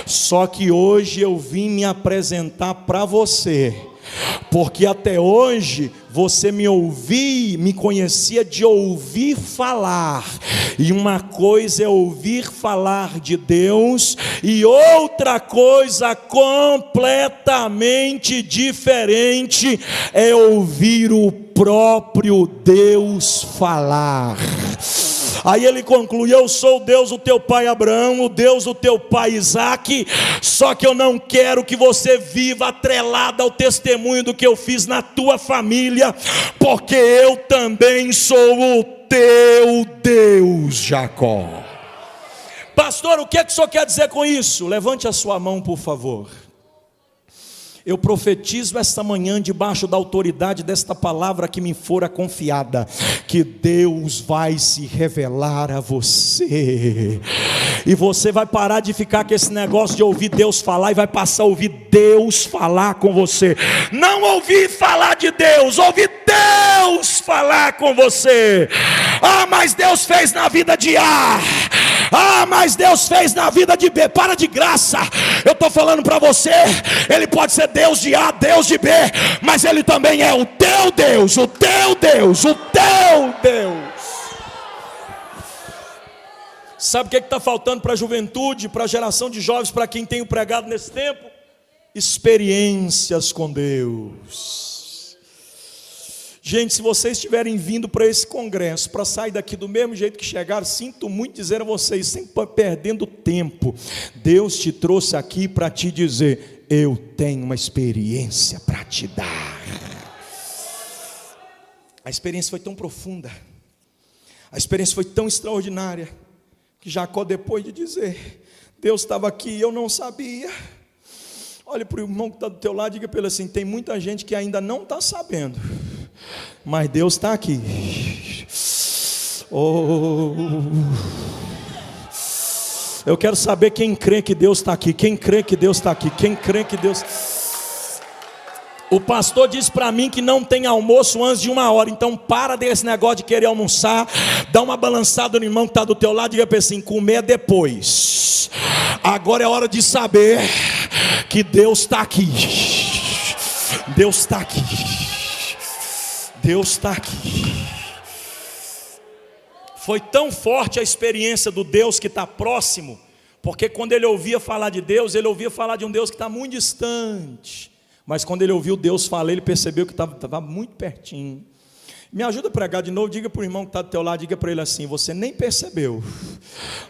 Só que hoje eu vim me apresentar para você, porque até hoje você me conhecia de ouvir falar, e uma coisa é ouvir falar de Deus, e outra coisa completamente diferente é ouvir o próprio Deus falar. Aí ele conclui: eu sou o Deus do teu pai Abraão, o Deus do teu pai Isaque, só que eu não quero que você viva atrelado ao testemunho do que eu fiz na tua família, porque eu também sou o teu Deus, Jacó. Pastor, o que é que o senhor quer dizer com isso? Levante a sua mão, por favor. Eu profetizo esta manhã, debaixo da autoridade desta palavra que me fora confiada, que Deus vai se revelar a você, e você vai parar de ficar com esse negócio de ouvir Deus falar, e vai passar a ouvir Deus falar com você. Não ouvir falar de Deus, ouvir Deus falar com você. Ah, mas Deus fez na vida de A. Ah, mas Deus fez na vida de B. Para de graça. Eu estou falando para você, Ele pode ser Deus de A, Deus de B, mas Ele também é o teu Deus, o teu Deus, o teu Deus. Sabe o que está faltando para a juventude, para a geração de jovens, para quem tem pregado nesse tempo? Experiências com Deus. Gente, se vocês estiverem vindo para esse congresso, para sair daqui do mesmo jeito que chegaram, sinto muito dizer a vocês, sempre perdendo tempo. Deus te trouxe aqui para te dizer: eu tenho uma experiência para te dar. A experiência foi tão profunda, a experiência foi tão extraordinária, que Jacó, depois de dizer: Deus estava aqui e eu não sabia, olhe para o irmão que está do teu lado e diga para ele assim: tem muita gente que ainda não está sabendo, mas Deus está aqui. Oh, eu quero saber quem crê que Deus está aqui. Quem crê que Deus está aqui? Quem crê que Deus... O pastor disse para mim que não tem almoço antes de 1 hora. Então para desse negócio de querer almoçar. Dá uma balançada no irmão que está do teu lado e diga para ele assim: comer depois. Agora é hora de saber que Deus está aqui. Deus está aqui. Deus está aqui. Foi tão forte a experiência do Deus que está próximo, porque quando ele ouvia falar de Deus, ele ouvia falar de um Deus que está muito distante, mas quando ele ouviu Deus falar, ele percebeu que estava muito pertinho. Me ajuda a pregar de novo, diga para o irmão que está do teu lado, diga para ele assim: você nem percebeu,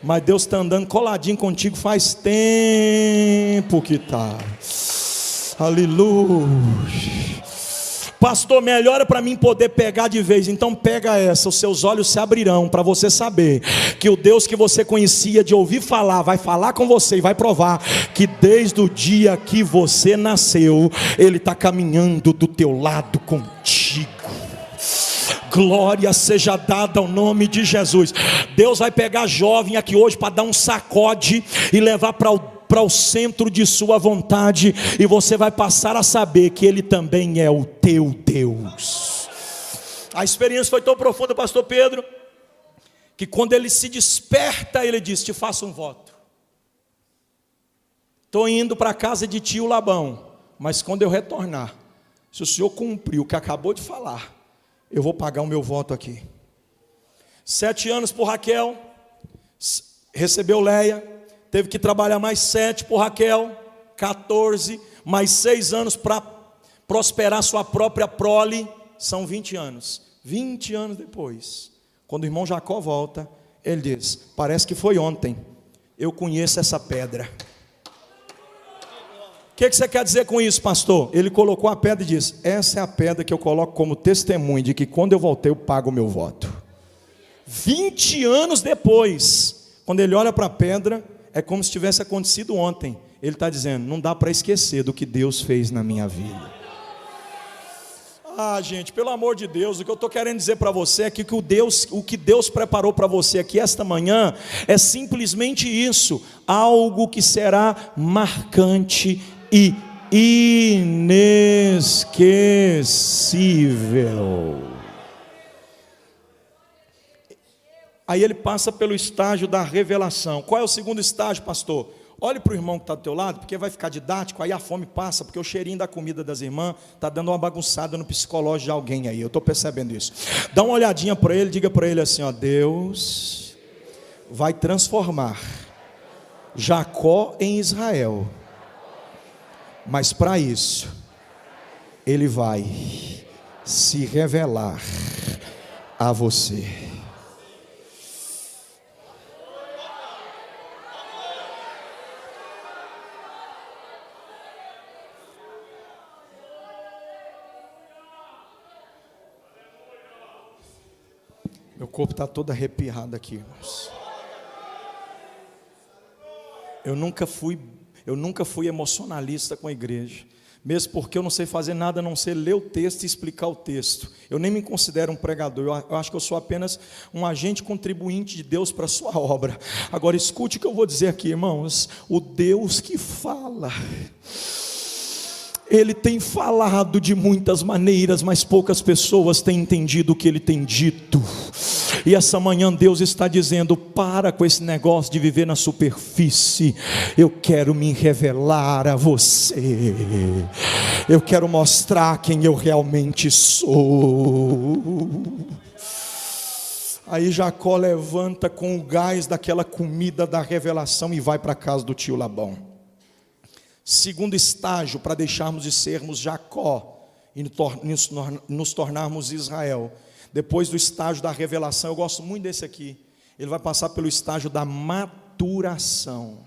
mas Deus está andando coladinho contigo faz tempo que está. Aleluia. Pastor, melhora para mim poder pegar de vez. Então pega essa, os seus olhos se abrirão para você saber que o Deus que você conhecia de ouvir falar, vai falar com você e vai provar que desde o dia que você nasceu, Ele está caminhando do teu lado contigo. Glória seja dada ao nome de Jesus. Deus vai pegar jovem aqui hoje para dar um sacode e levar para o centro de sua vontade, e você vai passar a saber que Ele também é o teu Deus. A experiência foi tão profunda, pastor Pedro, que quando ele se desperta, ele diz: te faço um voto. Estou indo para a casa de tio Labão, mas quando eu retornar, se o senhor cumprir o que acabou de falar, eu vou pagar o meu voto aqui. 7 anos por Raquel, recebeu Leia, teve que trabalhar mais 7 por Raquel, 14, mais 6 anos para prosperar sua própria prole, são 20 anos. 20 anos depois, quando o irmão Jacó volta, ele diz: parece que foi ontem, eu conheço essa pedra. O que você quer dizer com isso, pastor? Ele colocou a pedra e disse: essa é a pedra que eu coloco como testemunho de que quando eu voltei eu pago o meu voto. 20 anos depois, quando ele olha para a pedra, é como se tivesse acontecido ontem. Ele está dizendo: não dá para esquecer do que Deus fez na minha vida. Ah, gente, pelo amor de Deus, o que eu estou querendo dizer para você é que o que Deus preparou para você aqui esta manhã é simplesmente isso, algo que será marcante e inesquecível. Aí ele passa pelo estágio da revelação. Qual é o segundo estágio, pastor? Olhe para o irmão que está do teu lado, porque vai ficar didático, aí a fome passa, porque o cheirinho da comida das irmãs está dando uma bagunçada no psicológico de alguém aí, eu estou percebendo isso. Dá uma olhadinha para ele, diga para ele assim, ó: Deus vai transformar Jacó em Israel, mas para isso, Ele vai se revelar a você. Meu corpo está todo arrepiado aqui, irmãos. Eu nunca fui emocionalista com a igreja, mesmo porque eu não sei fazer nada a não ser ler o texto e explicar o texto. Eu nem me considero um pregador, eu acho que eu sou apenas um agente contribuinte de Deus para a sua obra. Agora escute o que eu vou dizer aqui, irmãos. O Deus que fala, Ele tem falado de muitas maneiras, mas poucas pessoas têm entendido o que Ele tem dito. E essa manhã Deus está dizendo: para com esse negócio de viver na superfície. Eu quero me revelar a você. Eu quero mostrar quem eu realmente sou. Aí Jacó levanta com o gás daquela comida da revelação e vai para a casa do tio Labão. Segundo estágio, para deixarmos de sermos Jacó e nos tornarmos Israel. Depois do estágio da revelação, eu gosto muito desse aqui. Ele vai passar pelo estágio da maturação.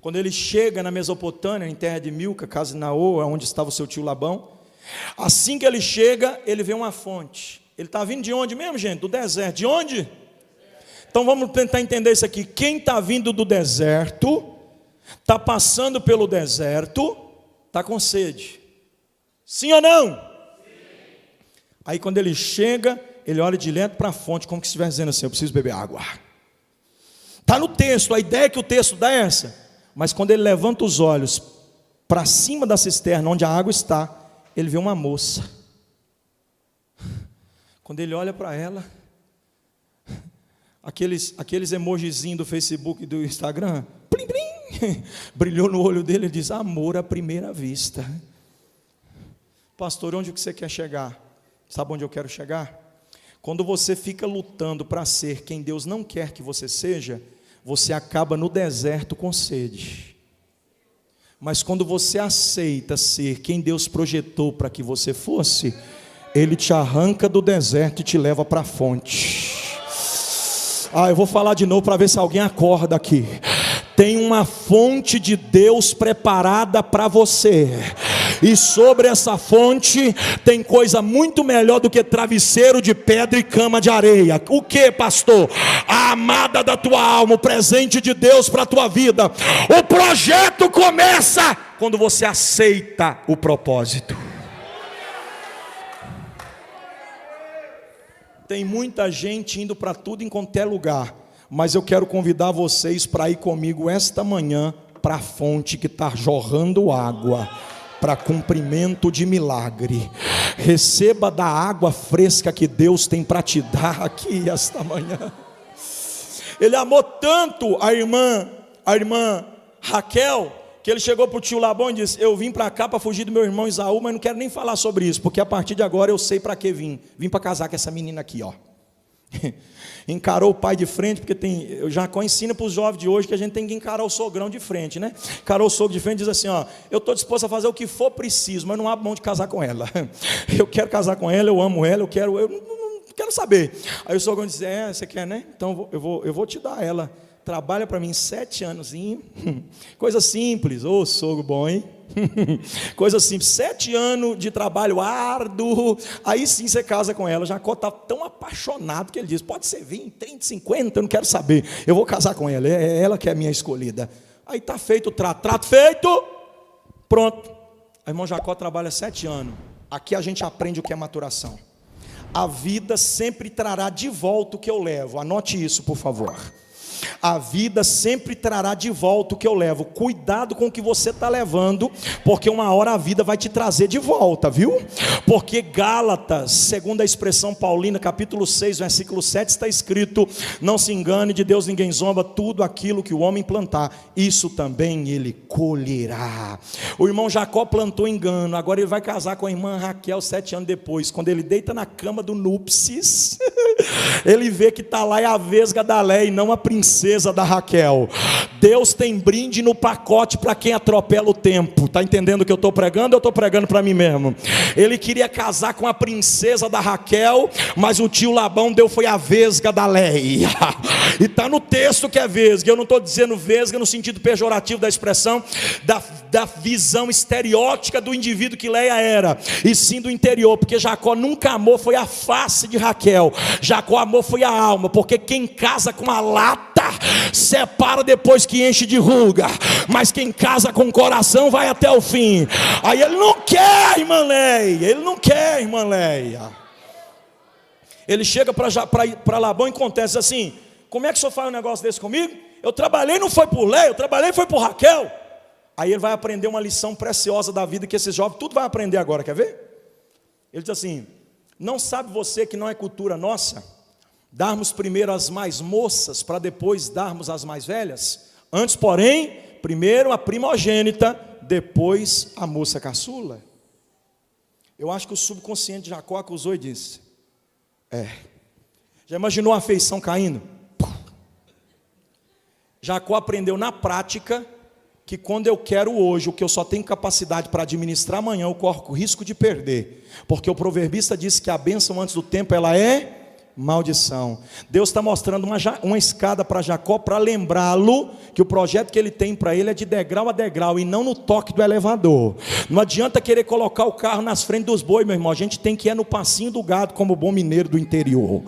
Quando ele chega na Mesopotâmia, em terra de Milca, casa de Naô, onde estava o seu tio Labão, assim que ele chega, ele vê uma fonte. Ele está vindo de onde mesmo, gente? Do deserto. De onde? Então vamos tentar entender isso aqui. Quem está vindo do deserto, está passando pelo deserto, está com sede. Sim ou não? Aí quando ele chega, ele olha direto para a fonte, como que estivesse dizendo assim: eu preciso beber água. Está no texto, a ideia que o texto dá é essa. Mas quando ele levanta os olhos para cima da cisterna, onde a água está, ele vê uma moça. Quando ele olha para ela, aqueles emojizinhos do Facebook e do Instagram, plim, plim, brilhou no olho dele e diz: amor à primeira vista. Pastor, onde que você quer chegar? Sabe onde eu quero chegar? Quando você fica lutando para ser quem Deus não quer que você seja, você acaba no deserto com sede. Mas quando você aceita ser quem Deus projetou para que você fosse, Ele te arranca do deserto e te leva para a fonte. Eu vou falar de novo para ver se alguém acorda aqui. Tem uma fonte de Deus preparada para você. E sobre essa fonte tem coisa muito melhor do que travesseiro de pedra e cama de areia. O que, pastor? A amada da tua alma, o presente de Deus para a tua vida. O projeto começa quando você aceita o propósito. Tem muita gente indo para tudo em qualquer lugar, mas eu quero convidar vocês para ir comigo esta manhã para a fonte que está jorrando água, para cumprimento de milagre. Receba da água fresca que Deus tem para te dar aqui esta manhã. Ele amou tanto a irmã Raquel, que ele chegou para o tio Labão e disse: eu vim para cá para fugir do meu irmão Esaú, mas não quero nem falar sobre isso, porque a partir de agora eu sei para que vim para casar com essa menina aqui, ó. Encarou o pai de frente, porque o Jacó ensina para os jovens de hoje que a gente tem que encarar o sogrão de frente, né? Encarou o sogro de frente e diz assim: ó, eu estou disposto a fazer o que for preciso, mas não abro mão de casar com ela. Eu quero casar com ela, eu amo ela, eu não quero saber. Aí o sogrão disse: você quer, né? Então eu vou te dar ela. Trabalha para mim 7 anos, coisa simples. Ô sogro bom, hein? Coisa simples, 7 anos de trabalho árduo, aí sim você casa com ela. Jacó está tão apaixonado que ele diz: pode ser 20, 30, 50, eu não quero saber, eu vou casar com ela, é ela que é a minha escolhida. Aí está feito o trato feito, pronto. O irmão Jacó trabalha 7 anos. Aqui a gente aprende o que é maturação. A vida sempre trará de volta o que eu levo. Anote isso, por favor. A vida sempre trará de volta o que eu levo. Cuidado com o que você está levando, porque uma hora a vida vai te trazer de volta, viu? Porque Gálatas, segundo a expressão paulina, capítulo 6, versículo 7, está escrito: não se engane, de Deus ninguém zomba, tudo aquilo que o homem plantar, isso também ele colherá. O irmão Jacó plantou engano, agora ele vai casar com a irmã Raquel 7 anos depois. Quando ele deita na cama do núpcias, ele vê que está lá é a vesga da Léia e não a princesa da Raquel. Deus tem brinde no pacote para quem atropela o tempo. Está entendendo o que eu estou pregando? Eu estou pregando para mim mesmo. Ele queria casar com a princesa da Raquel, mas o tio Labão foi a vesga da Léia. E está no texto que é vesga. Eu não estou dizendo vesga no sentido pejorativo da expressão, da visão estereótica do indivíduo que Léia era, e sim do interior, porque Jacó nunca amou foi a face de Raquel. Jacó amou foi a alma, porque quem casa com a lata separa depois que enche de ruga, mas quem casa com o coração vai até o fim. Aí ele não quer, irmã Léia, ele chega para Labão e acontece assim: como é que o senhor faz um negócio desse comigo? Eu trabalhei não foi por Léia, eu trabalhei foi por Raquel. Aí ele vai aprender uma lição preciosa da vida, que esses jovens tudo vai aprender agora, quer ver? Ele diz assim: não sabe você que não é cultura nossa darmos primeiro as mais moças, para depois darmos as mais velhas? Antes, porém, primeiro a primogênita, depois a moça caçula. Eu acho que o subconsciente de Jacó acusou e disse: já imaginou a afeição caindo? Jacó aprendeu na prática que quando eu quero hoje o que eu só tenho capacidade para administrar amanhã, eu corro o risco de perder, porque o proverbista disse que a bênção antes do tempo ela é maldição. Deus está mostrando uma escada para Jacó, para lembrá-lo que o projeto que ele tem para ele é de degrau a degrau, e não no toque do elevador. Não adianta querer colocar o carro nas frentes dos bois, meu irmão. A gente tem que ir no passinho do gado, como bom mineiro do interior,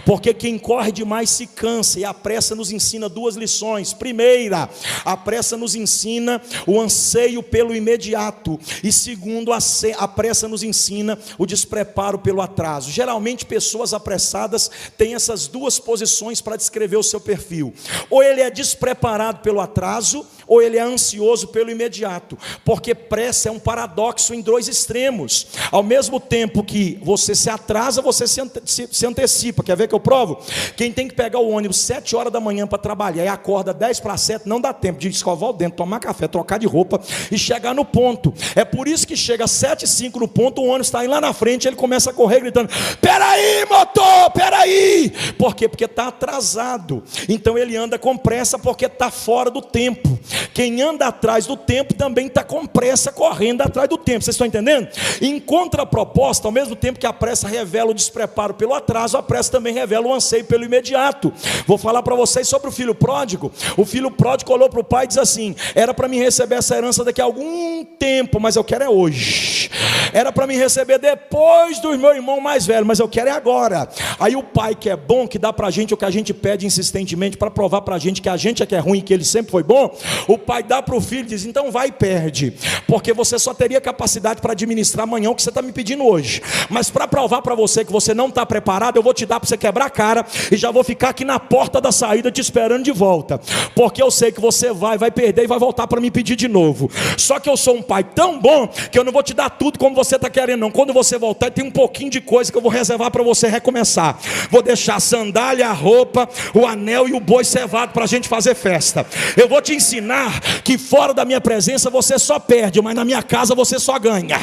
porque quem corre demais se cansa. E a pressa nos ensina 2 lições. Primeira, a pressa nos ensina o anseio pelo imediato, e segundo, a pressa nos ensina o despreparo pelo atraso. Geralmente pessoas apressadas têm essas 2 posições para descrever o seu perfil: ou ele é despreparado pelo atraso, ou ele é ansioso pelo imediato. Porque pressa é um paradoxo em 2 extremos. Ao mesmo tempo que você se atrasa, você se antecipa. Quer ver que eu provo? Quem tem que pegar o ônibus 7 horas da manhã para trabalhar e acorda 10 para 7, não dá tempo de escovar o dente, tomar café, trocar de roupa e chegar no ponto. É por isso que chega às 7h05 no ponto, o ônibus está aí lá na frente, ele começa a correr gritando: peraí, motor, peraí. Por quê? Porque está atrasado. Então ele anda com pressa porque está fora do tempo. Quem anda atrás do tempo também está com pressa, correndo atrás do tempo. Vocês estão entendendo? Em contraproposta, ao mesmo tempo que a pressa revela o despreparo pelo atraso, a pressa também revela o anseio pelo imediato. Vou falar para vocês sobre o filho pródigo. O filho pródigo olhou para o pai e disse assim: era para mim receber essa herança daqui a algum tempo, mas eu quero é hoje. Era para mim receber depois do meu irmão mais velho, mas eu quero é agora. Aí o pai, que é bom, que dá para a gente o que a gente pede insistentemente, para provar para a gente que a gente é que é ruim e que ele sempre foi bom, o pai dá para o filho e diz: então vai e perde, porque você só teria capacidade para administrar amanhã o que você está me pedindo hoje, mas para provar para você que você não está preparado, eu vou te dar para você quebrar a cara, e já vou ficar aqui na porta da saída te esperando de volta, porque eu sei que você vai perder e vai voltar para me pedir de novo. Só que eu sou um pai tão bom que eu não vou te dar tudo como você está querendo, não. Quando você voltar, tem um pouquinho de coisa que eu vou reservar para você recomeçar. Vou deixar a sandália, a roupa, o anel e o boi cevado para a gente fazer festa. Eu vou te ensinar que fora da minha presença você só perde, mas na minha casa você só ganha.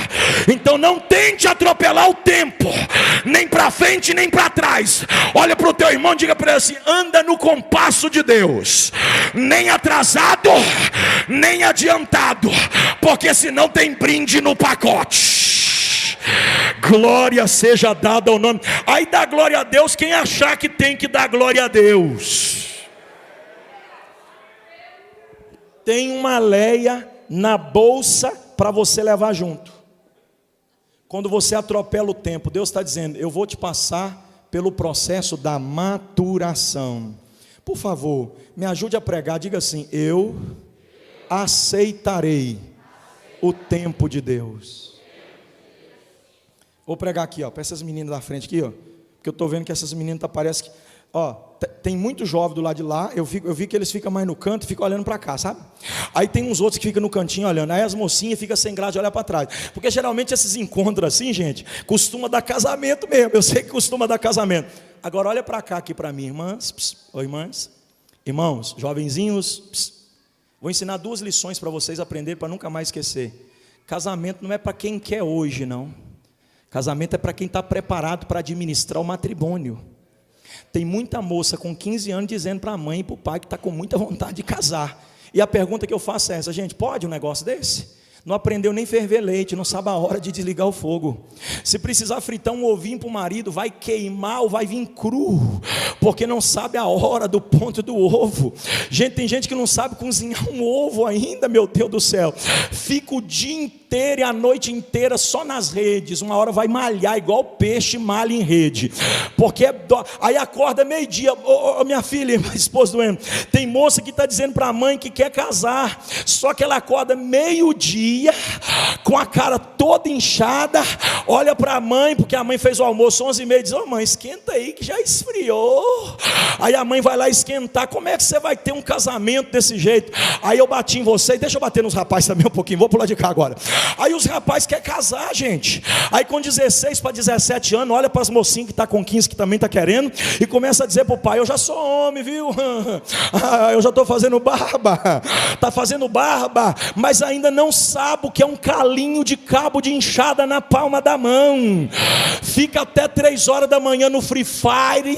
Então não tente atropelar o tempo, nem para frente nem para trás. Olha para o teu irmão e diga para ele assim: anda no compasso de Deus, nem atrasado, nem adiantado, porque senão tem brinde no pacote. Glória seja dada ao nome. Aí dá glória a Deus quem achar que tem que dar glória a Deus. Tem uma Leia na bolsa para você levar junto. Quando você atropela o tempo, Deus está dizendo: eu vou te passar pelo processo da maturação. Por favor, me ajude a pregar. Diga assim: eu aceitarei o tempo de Deus. Vou pregar aqui, ó, para essas meninas da frente aqui, ó, porque eu estou vendo que essas meninas parecem que, ó, tem muito jovem do lado de lá. Eu vi que eles ficam mais no canto, ficam olhando para cá, sabe? Aí tem uns outros que ficam no cantinho olhando. Aí as mocinhas ficam sem graça de olhar para trás, porque geralmente esses encontros assim, gente, costuma dar casamento mesmo. Eu sei que costuma dar casamento. Agora olha para cá aqui para mim, irmãs. Oi, irmãs, irmãos, jovenzinhos. Vou ensinar 2 lições para vocês aprenderem, para nunca mais esquecer. Casamento não é para quem quer hoje, não. Casamento é para quem está preparado para administrar o matrimônio. Tem muita moça com 15 anos dizendo para a mãe e para o pai que está com muita vontade de casar. E a pergunta que eu faço é essa: gente, pode um negócio desse? Não aprendeu nem ferver leite, não sabe a hora de desligar o fogo. Se precisar fritar um ovinho para o marido, vai queimar ou vai vir cru, porque não sabe a hora do ponto do ovo. Gente, tem gente que não sabe cozinhar um ovo ainda, meu Deus do céu. Fica o dia inteiro e a noite inteira só nas redes. Uma hora vai malhar igual peixe malha em rede, porque aí acorda meio-dia. Minha filha, minha esposa doendo, tem moça que está dizendo para a mãe que quer casar, só que ela acorda meio-dia com a cara toda inchada, olha para a mãe, porque a mãe fez o almoço 11h30, diz: ô mãe, esquenta aí que já esfriou. Aí a mãe vai lá esquentar. Como é que você vai ter um casamento desse jeito? Aí eu bati em você, deixa eu bater nos rapazes também um pouquinho, vou pular de cá agora. Aí os rapazes querem casar, gente. Aí com 16 para 17 anos, olha para as mocinhas que está com 15, que também está querendo, e começa a dizer para o pai: eu já sou homem, viu? Eu já estou fazendo barba. Está fazendo barba, mas ainda não sabe o que é um calinho de cabo de enxada na palma da mão. Fica até 3 horas da manhã no Free Fire,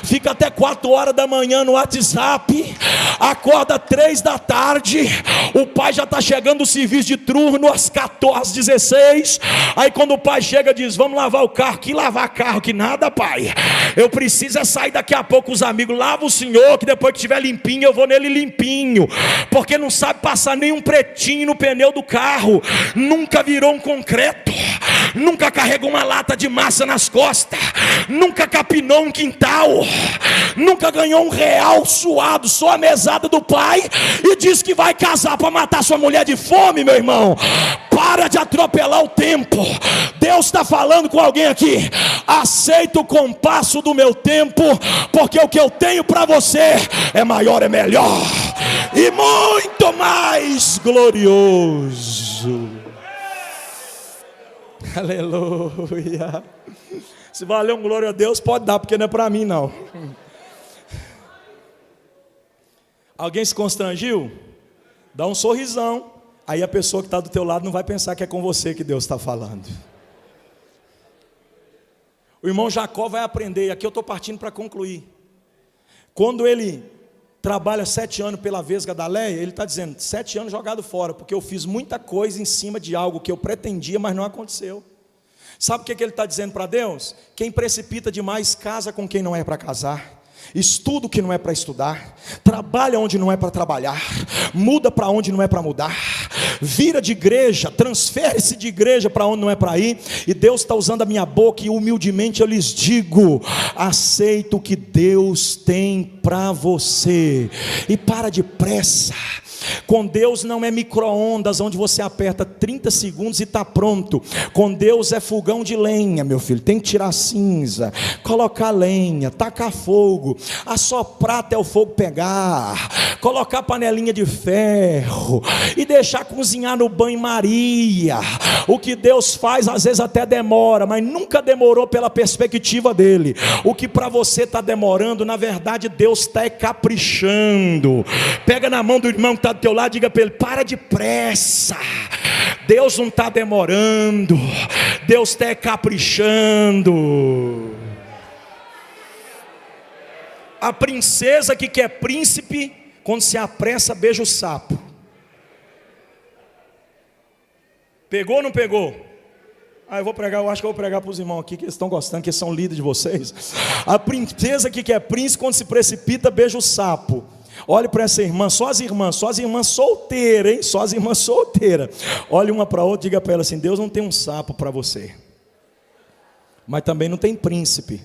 fica até 4 horas da manhã no WhatsApp, acorda 3 da tarde, o pai já está chegando do serviço de turno às 14h16. Aí quando o pai chega diz: vamos lavar o carro. Que lavar carro? Que nada, pai, eu preciso é sair daqui a pouco com os amigos. Lava o senhor, que depois que estiver limpinho eu vou nele limpinho, porque não sabe passar nem um pretinho no pneu do carro, nunca virou um concreto, nunca carregou uma lata de massa nas costas, nunca capinou um quintal, nunca ganhou R$1 suado, só a mesada do pai, e diz que vai casar para matar sua mulher de fome. Meu irmão, para de atropelar o tempo. Deus está falando com alguém aqui: aceita o compasso do meu tempo, porque o que eu tenho para você é maior, é melhor e muito mais glorioso. Aleluia. Se valer um glória a Deus, pode dar, porque não é para mim não. Alguém se constrangiu? Dá um sorrisão. Aí a pessoa que está do teu lado não vai pensar que é com você que Deus está falando. O irmão Jacó vai aprender, e aqui eu estou partindo para concluir. Quando ele trabalha 7 anos pela vesga da Leia, ele está dizendo: 7 anos jogado fora, porque eu fiz muita coisa em cima de algo que eu pretendia, mas não aconteceu. Sabe o que ele está dizendo para Deus? Quem precipita demais casa com quem não é para casar, estuda o que não é para estudar, trabalha onde não é para trabalhar, muda para onde não é para mudar, vira de igreja, transfere-se de igreja para onde não é para ir. E Deus está usando a minha boca, e humildemente eu lhes digo: aceita o que Deus tem para você, e para de pressa, Com Deus não é micro-ondas, onde você aperta 30 segundos e está pronto. Com Deus é fogão de lenha, meu filho. Tem que tirar cinza, colocar lenha, tacar fogo, assoprar até o fogo pegar, colocar panelinha de ferro e deixar cozinhar no banho-maria. O que Deus faz às vezes até demora, mas nunca demorou pela perspectiva dele. O que para você está demorando, na verdade Deus está caprichando. Pega na mão do irmão que está do teu lado, diga para ele: para de pressa. Deus não está demorando, Deus está caprichando. A princesa que quer príncipe, quando se apressa, beija o sapo. Pegou ou não pegou? Eu vou pregar, eu acho que eu vou pregar para os irmãos aqui, que eles estão gostando, que eles são líderes de vocês. A princesa que quer príncipe, quando se precipita, beija o sapo. Olhe para essa irmã, só as irmãs solteiras, hein? Só as irmãs solteiras. Olhe uma para a outra, diga para ela assim: Deus não tem um sapo para você, mas também não tem príncipe.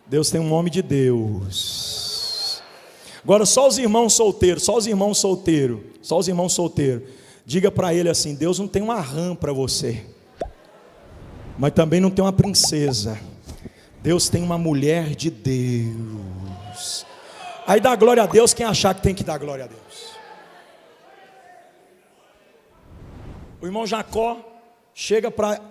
Deus tem um homem de Deus. Agora só os irmãos solteiros, diga para ele assim: Deus não tem uma rã para você, mas também não tem uma princesa. Deus tem uma mulher de Deus. Aí dá glória a Deus quem achar que tem que dar glória a Deus. O irmão Jacó chega para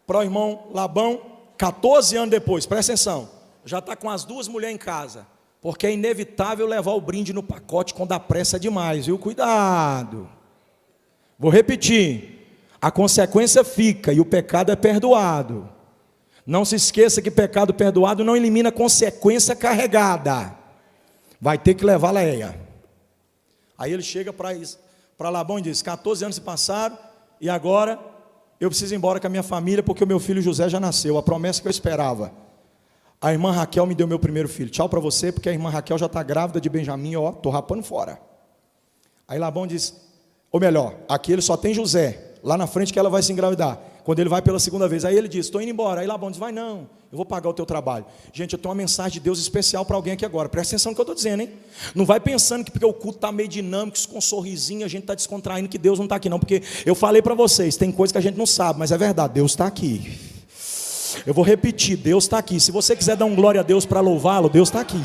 o irmão Labão 14 anos depois, presta atenção, já está com as duas mulheres em casa, porque é inevitável levar o brinde no pacote quando a pressa é demais, viu? Cuidado. Vou repetir: a consequência fica e o pecado é perdoado. Não se esqueça que pecado perdoado não elimina consequência carregada. Vai ter que levar Leia. Aí ele chega para Labão e diz: 14 anos se passaram e agora eu preciso ir embora com a minha família, porque o meu filho José já nasceu, a promessa que eu esperava. A irmã Raquel me deu meu primeiro filho. Tchau para você, porque a irmã Raquel já está grávida de Benjamim, ó, estou rapando fora. Aí Labão diz, ou melhor, aqui ele só tem José, lá na frente que ela vai se engravidar, quando ele vai pela segunda vez. Aí ele diz: estou indo embora. Aí Labão diz: vai não, eu vou pagar o teu trabalho. Gente, eu tenho uma mensagem de Deus especial para alguém aqui agora, presta atenção no que eu estou dizendo, hein? Não vai pensando que porque o culto está meio dinâmico, com um sorrisinho, a gente está descontraindo, que Deus não está aqui não, porque eu falei para vocês, tem coisa que a gente não sabe, mas é verdade, Deus está aqui. Eu vou repetir, Deus está aqui. Se você quiser dar um glória a Deus para louvá-lo, Deus está aqui.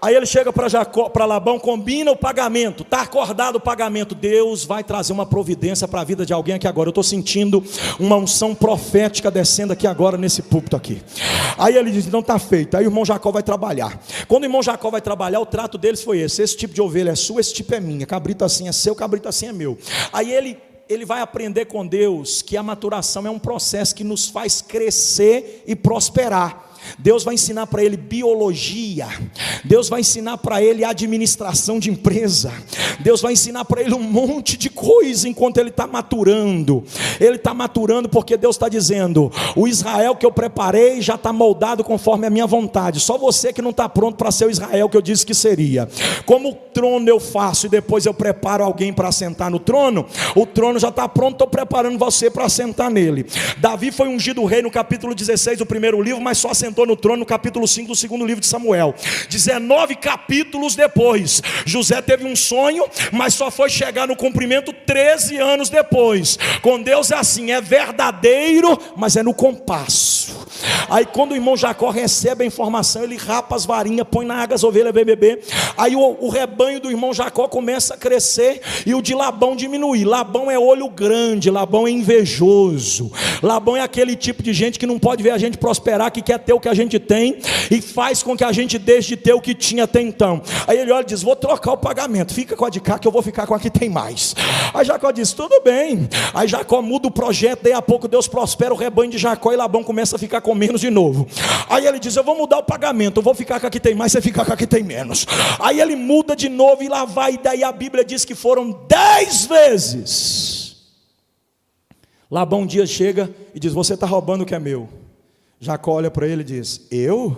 Aí ele chega para Labão, combina o pagamento, está acordado o pagamento. Deus vai trazer uma providência para a vida de alguém aqui agora. Eu estou sentindo uma unção profética descendo aqui agora nesse púlpito aqui. Aí ele diz: não está feito. Aí o irmão Jacó vai trabalhar. Quando o irmão Jacó vai trabalhar, o trato deles foi esse: esse tipo de ovelha é sua, esse tipo é minha, cabrito assim é seu, cabrito assim é meu. Aí ele vai aprender com Deus que a maturação é um processo que nos faz crescer e prosperar. Deus vai ensinar para ele biologia, Deus vai ensinar para ele administração de empresa, Deus vai ensinar para ele um monte de coisa enquanto ele está maturando. Ele está maturando porque Deus está dizendo: o Israel que eu preparei já está moldado conforme a minha vontade, só você que não está pronto para ser o Israel que eu disse que seria. Como o trono eu faço e depois eu preparo alguém para sentar no trono, o trono já está pronto, estou preparando você para sentar nele. Davi foi ungido rei no capítulo 16 do primeiro livro, mas só sentou no trono no capítulo 5 do segundo livro de Samuel. 19 capítulos depois, José teve um sonho, mas só foi chegar no cumprimento 13 anos depois. Com Deus é assim, é verdadeiro, mas é no compasso. Aí quando o irmão Jacó recebe a informação, ele rapa as varinhas, põe na água as ovelhas, vem beber. Aí o rebanho do irmão Jacó começa a crescer e o de Labão diminuir. Labão é olho grande, Labão é invejoso, Labão é aquele tipo de gente que não pode ver a gente prosperar, que quer ter o que a gente tem e faz com que a gente deixe de ter o que tinha até então. Aí ele olha e diz: vou trocar o pagamento, fica com a de cá que eu vou ficar com a que tem mais. Aí Jacó diz: tudo bem. Aí Jacó muda o projeto, daí a pouco Deus prospera o rebanho de Jacó e Labão começa a ficar com menos de novo. Aí ele diz: eu vou mudar o pagamento, eu vou ficar com a que tem mais, você fica com a que tem menos. Aí ele muda de novo e lá vai, e daí a Bíblia diz que foram 10 vezes. Labão um dia chega e diz: você está roubando o que é meu. Jacó olha para ele e diz: eu?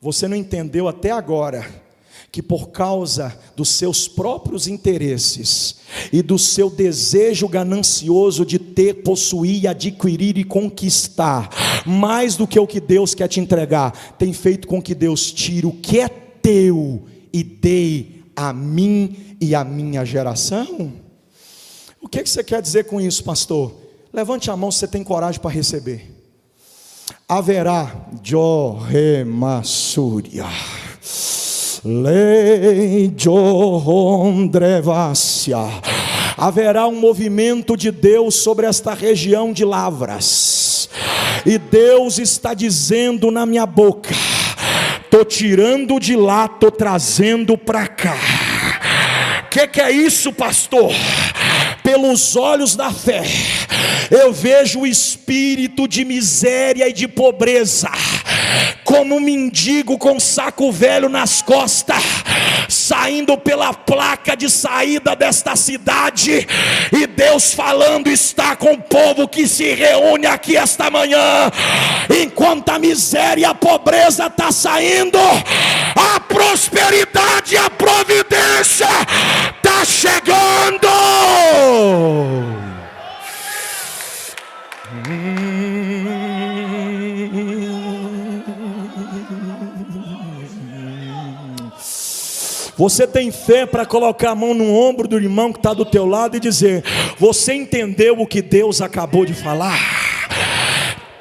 Você não entendeu até agora que por causa dos seus próprios interesses e do seu desejo ganancioso de ter, possuir, adquirir e conquistar mais do que o que Deus quer te entregar, tem feito com que Deus tire o que é teu e dê a mim e a minha geração? O que você quer dizer com isso, pastor? Levante a mão se você tem coragem para receber. Haverá Joremassúria Lei Jorondrevácia. Haverá um movimento de Deus sobre esta região de Lavras. E Deus está dizendo na minha boca: estou tirando de lá, estou trazendo para cá. O que é isso, pastor? Pelos olhos da fé, eu vejo o espírito de miséria e de pobreza, como um mendigo com um saco velho nas costas, saindo pela placa de saída desta cidade, e Deus falando está com o povo que se reúne aqui esta manhã. Enquanto a miséria e a pobreza está saindo, a prosperidade e a providência está chegando. Você tem fé para colocar a mão no ombro do irmão que está do teu lado e dizer: você entendeu o que Deus acabou de falar?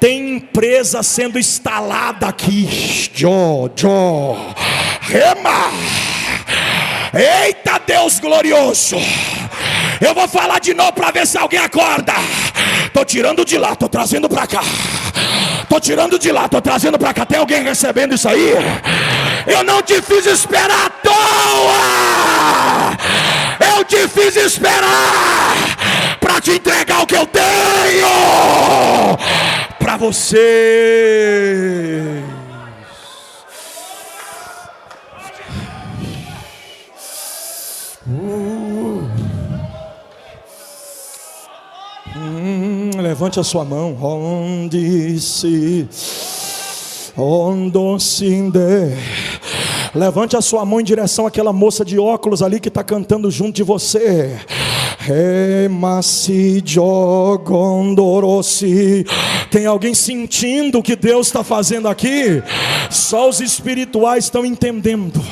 Tem empresa sendo instalada aqui. Rema. Eita Deus glorioso. Eu vou falar de novo para ver se alguém acorda. Estou tirando de lá, estou trazendo para cá. Estou tirando de lá, estou trazendo para cá. Tem alguém recebendo isso aí? Eu não te fiz esperar à toa. Eu te fiz esperar para te entregar o que eu tenho para você. Levante a sua mão. Levante a sua mão em direção àquela moça de óculos ali que está cantando junto de você. Tem alguém sentindo o que Deus está fazendo aqui? Só os espirituais estão entendendo.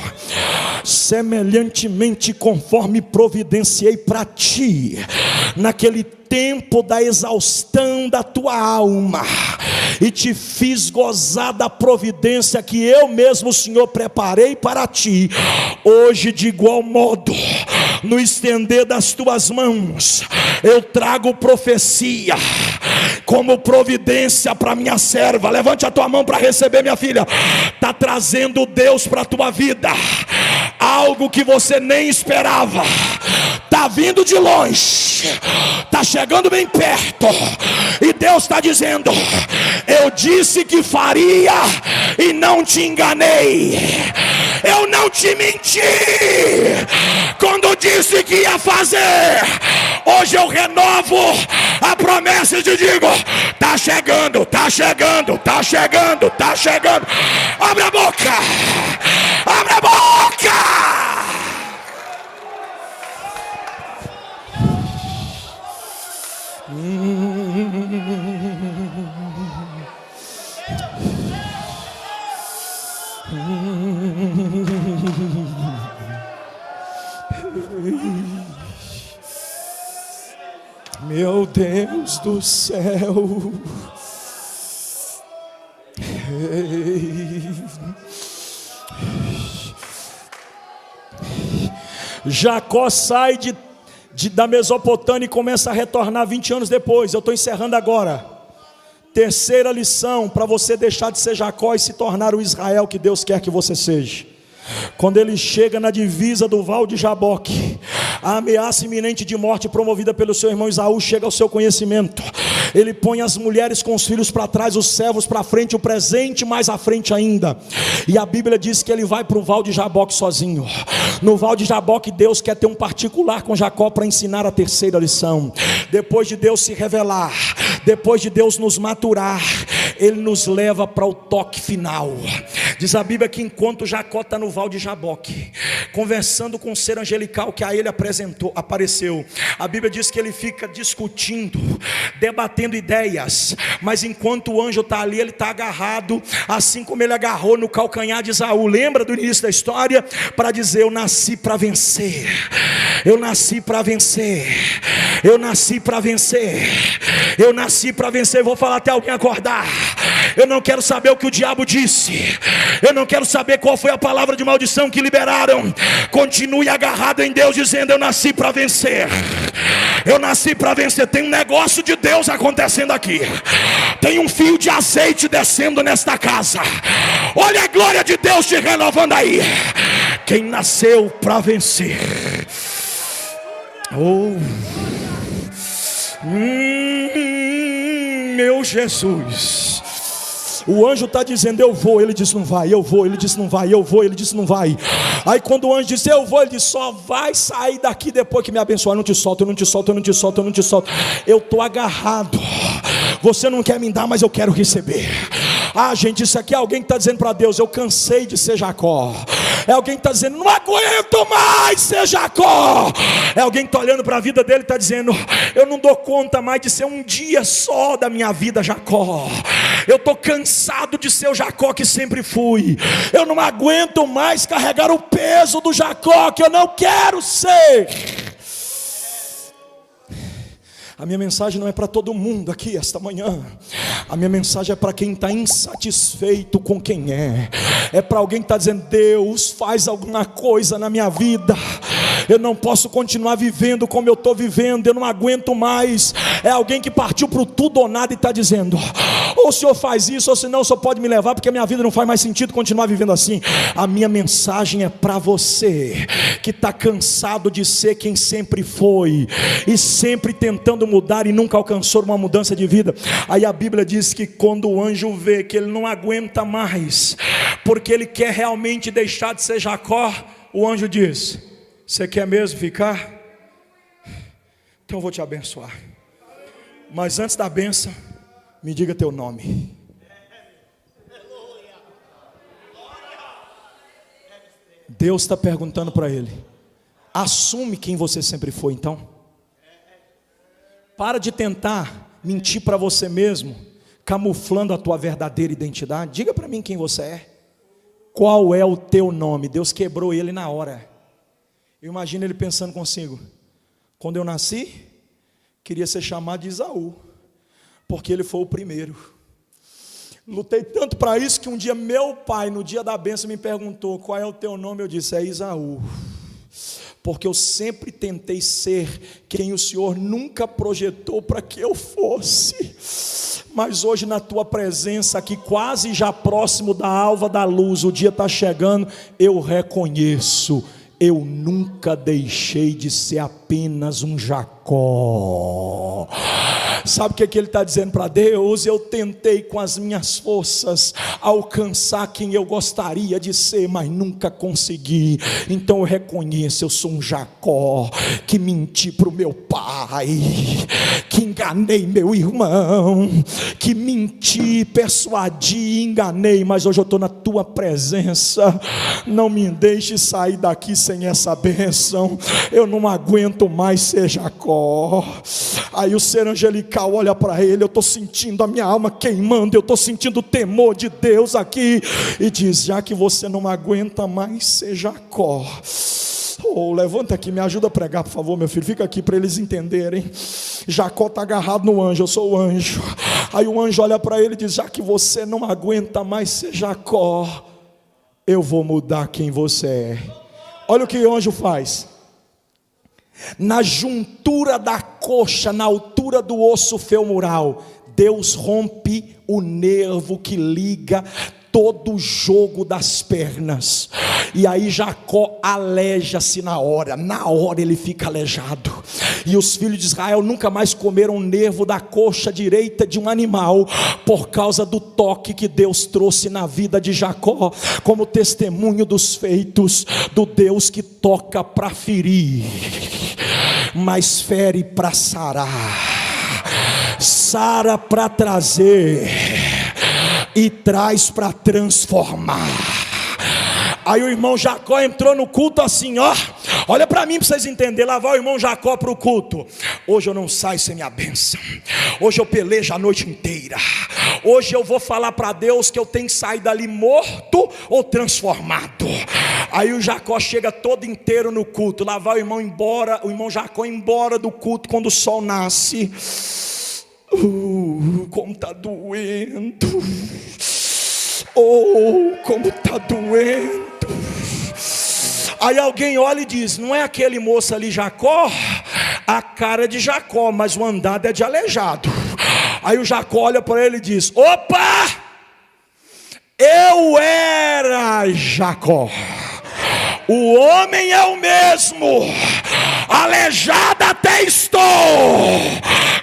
Semelhantemente, conforme providenciei para ti naquele tempo da exaustão da tua alma, e te fiz gozar da providência que eu mesmo, Senhor, preparei para ti. Hoje, de igual modo, no estender das tuas mãos, eu trago profecia como providência para minha serva. Levante a tua mão para receber, minha filha. Está trazendo Deus para a tua vida algo que você nem esperava. Está vindo de longe, está chegando bem perto, e Deus está dizendo: eu disse que faria e não te enganei. Eu não te menti quando disse que ia fazer. Hoje eu renovo a promessa e te digo: está chegando, está chegando, está chegando, está chegando. Abre a boca, abre a boca. Meu Deus do céu. Jacó sai da Mesopotâmia e começa a retornar 20 anos depois. Eu estou encerrando agora. Terceira lição para você deixar de ser Jacó e se tornar o Israel que Deus quer que você seja. Quando ele chega na divisa do Val de Jaboque, a ameaça iminente de morte promovida pelo seu irmão Esaú chega ao seu conhecimento. Ele põe as mulheres com os filhos para trás, os servos para frente, o presente mais à frente ainda. E a Bíblia diz que ele vai para o Val de Jaboque sozinho. No Val de Jaboque, Deus quer ter um particular com Jacó para ensinar a terceira lição. Depois de Deus se revelar, depois de Deus nos maturar, Ele nos leva para o toque final. Diz a Bíblia que enquanto Jacó está no val de Jaboque, conversando com o ser angelical que a ele apareceu, a Bíblia diz que ele fica discutindo, debatendo ideias, mas enquanto o anjo está ali, ele está agarrado, assim como ele agarrou no calcanhar de Esaú. Lembra do início da história? Para dizer: eu nasci para vencer, eu nasci para vencer, eu nasci para vencer, eu nasci para vencer. Vou falar até alguém acordar. Eu não quero saber o que o diabo disse, eu não quero saber qual foi a palavra de maldição que liberaram. Continue agarrado em Deus, dizendo: eu nasci para vencer, eu nasci para vencer. Tem um negócio de Deus acontecendo aqui, tem um fio de azeite descendo nesta casa. Olha a glória de Deus te renovando aí. Quem nasceu para vencer, meu Jesus. O anjo está dizendo: eu vou. Ele disse: não vai. Eu vou. Ele disse: não vai. Eu vou. Ele disse: não vai. Aí quando o anjo disse: eu vou, ele disse: só vai sair daqui depois que me abençoar. Eu não te solto, eu não te solto, eu não te solto, eu não te solto. Eu estou agarrado. Você não quer me dar, mas eu quero receber. Ah, gente, isso aqui é alguém que está dizendo para Deus: eu cansei de ser Jacó. É alguém que está dizendo: não aguento mais ser Jacó. É alguém que está olhando para a vida dele e está dizendo: eu não dou conta mais de ser um dia só da minha vida Jacó. Eu estou cansado de ser o Jacó que sempre fui. Eu não aguento mais carregar o peso do Jacó que eu não quero ser. A minha mensagem não é para todo mundo aqui esta manhã. A minha mensagem é para quem está insatisfeito com quem é. É para alguém que está dizendo: Deus, faz alguma coisa na minha vida. Eu não posso continuar vivendo como eu estou vivendo. Eu não aguento mais. É alguém que partiu para o tudo ou nada e está dizendo: ou o Senhor faz isso, ou senão o Senhor pode me levar, porque a minha vida não faz mais sentido continuar vivendo assim. A minha mensagem é para você que está cansado de ser quem sempre foi e sempre tentando mudar e nunca alcançou uma mudança de vida. Aí a Bíblia diz que quando o anjo vê que ele não aguenta mais, porque ele quer realmente deixar de ser Jacó, o anjo diz: você quer mesmo ficar? Então eu vou te abençoar. Mas antes da bênção, me diga teu nome. Deus está perguntando para ele: assume quem você sempre foi então. Para de tentar mentir para você mesmo, camuflando a tua verdadeira identidade. Diga para mim quem você é. Qual é o teu nome? Deus quebrou ele na hora. Eu imagino ele pensando consigo: quando eu nasci, queria ser chamado de Esaú, porque ele foi o primeiro. Lutei tanto para isso que um dia meu pai, no dia da bênção, me perguntou: qual é o teu nome? Eu disse: é Esaú. Porque eu sempre tentei ser quem o Senhor nunca projetou para que eu fosse. Mas hoje, na tua presença aqui, quase já próximo da alva da luz, o dia está chegando, eu reconheço: eu nunca deixei de ser apenas um Jacó. Sabe o que ele está dizendo para Deus? Eu tentei com as minhas forças alcançar quem eu gostaria de ser, mas nunca consegui. Então eu reconheço: eu sou um Jacó que menti para o meu pai, que enganei meu irmão, que menti, persuadi, enganei. Mas hoje eu estou na tua presença. Não me deixe sair daqui sem essa bênção. Eu não aguento mais ser Jacó. Aí o ser angelical olha para ele: eu estou sentindo a minha alma queimando, eu estou sentindo o temor de Deus aqui, e diz: já que você não aguenta mais ser Jacó, levanta aqui, me ajuda a pregar, por favor, meu filho, fica aqui para eles entenderem. Jacó está agarrado no anjo, eu sou o anjo. Aí o anjo olha para ele e diz: já que você não aguenta mais ser Jacó, eu vou mudar quem você é. Olha o que o anjo faz. Na juntura da coxa, na altura do osso femoral, Deus rompe o nervo que liga todo o jogo das pernas. E aí Jacó aleija-se na hora ele fica aleijado. E os filhos de Israel nunca mais comeram o nervo da coxa direita de um animal, por causa do toque que Deus trouxe na vida de Jacó, como testemunho dos feitos do Deus que toca para ferir, mas fere para sarar, sara para trazer, e traz para transformar. Aí o irmão Jacó entrou no culto assim, ó. Olha para mim para vocês entenderem. Lá vai o irmão Jacó para o culto. Hoje eu não saio sem minha bênção. Hoje eu pelejo a noite inteira. Hoje eu vou falar para Deus que eu tenho que sair dali morto ou transformado. Aí o Jacó chega todo inteiro no culto. Lá vai o irmão embora, o irmão Jacó embora do culto quando o sol nasce. Como está doendo. Oh, como está doendo. Aí alguém olha e diz: não é aquele moço ali Jacó? A cara é de Jacó, mas o andado é de aleijado. Aí o Jacó olha para ele e diz: opa, eu era Jacó, o homem é o mesmo, aleijado até estou,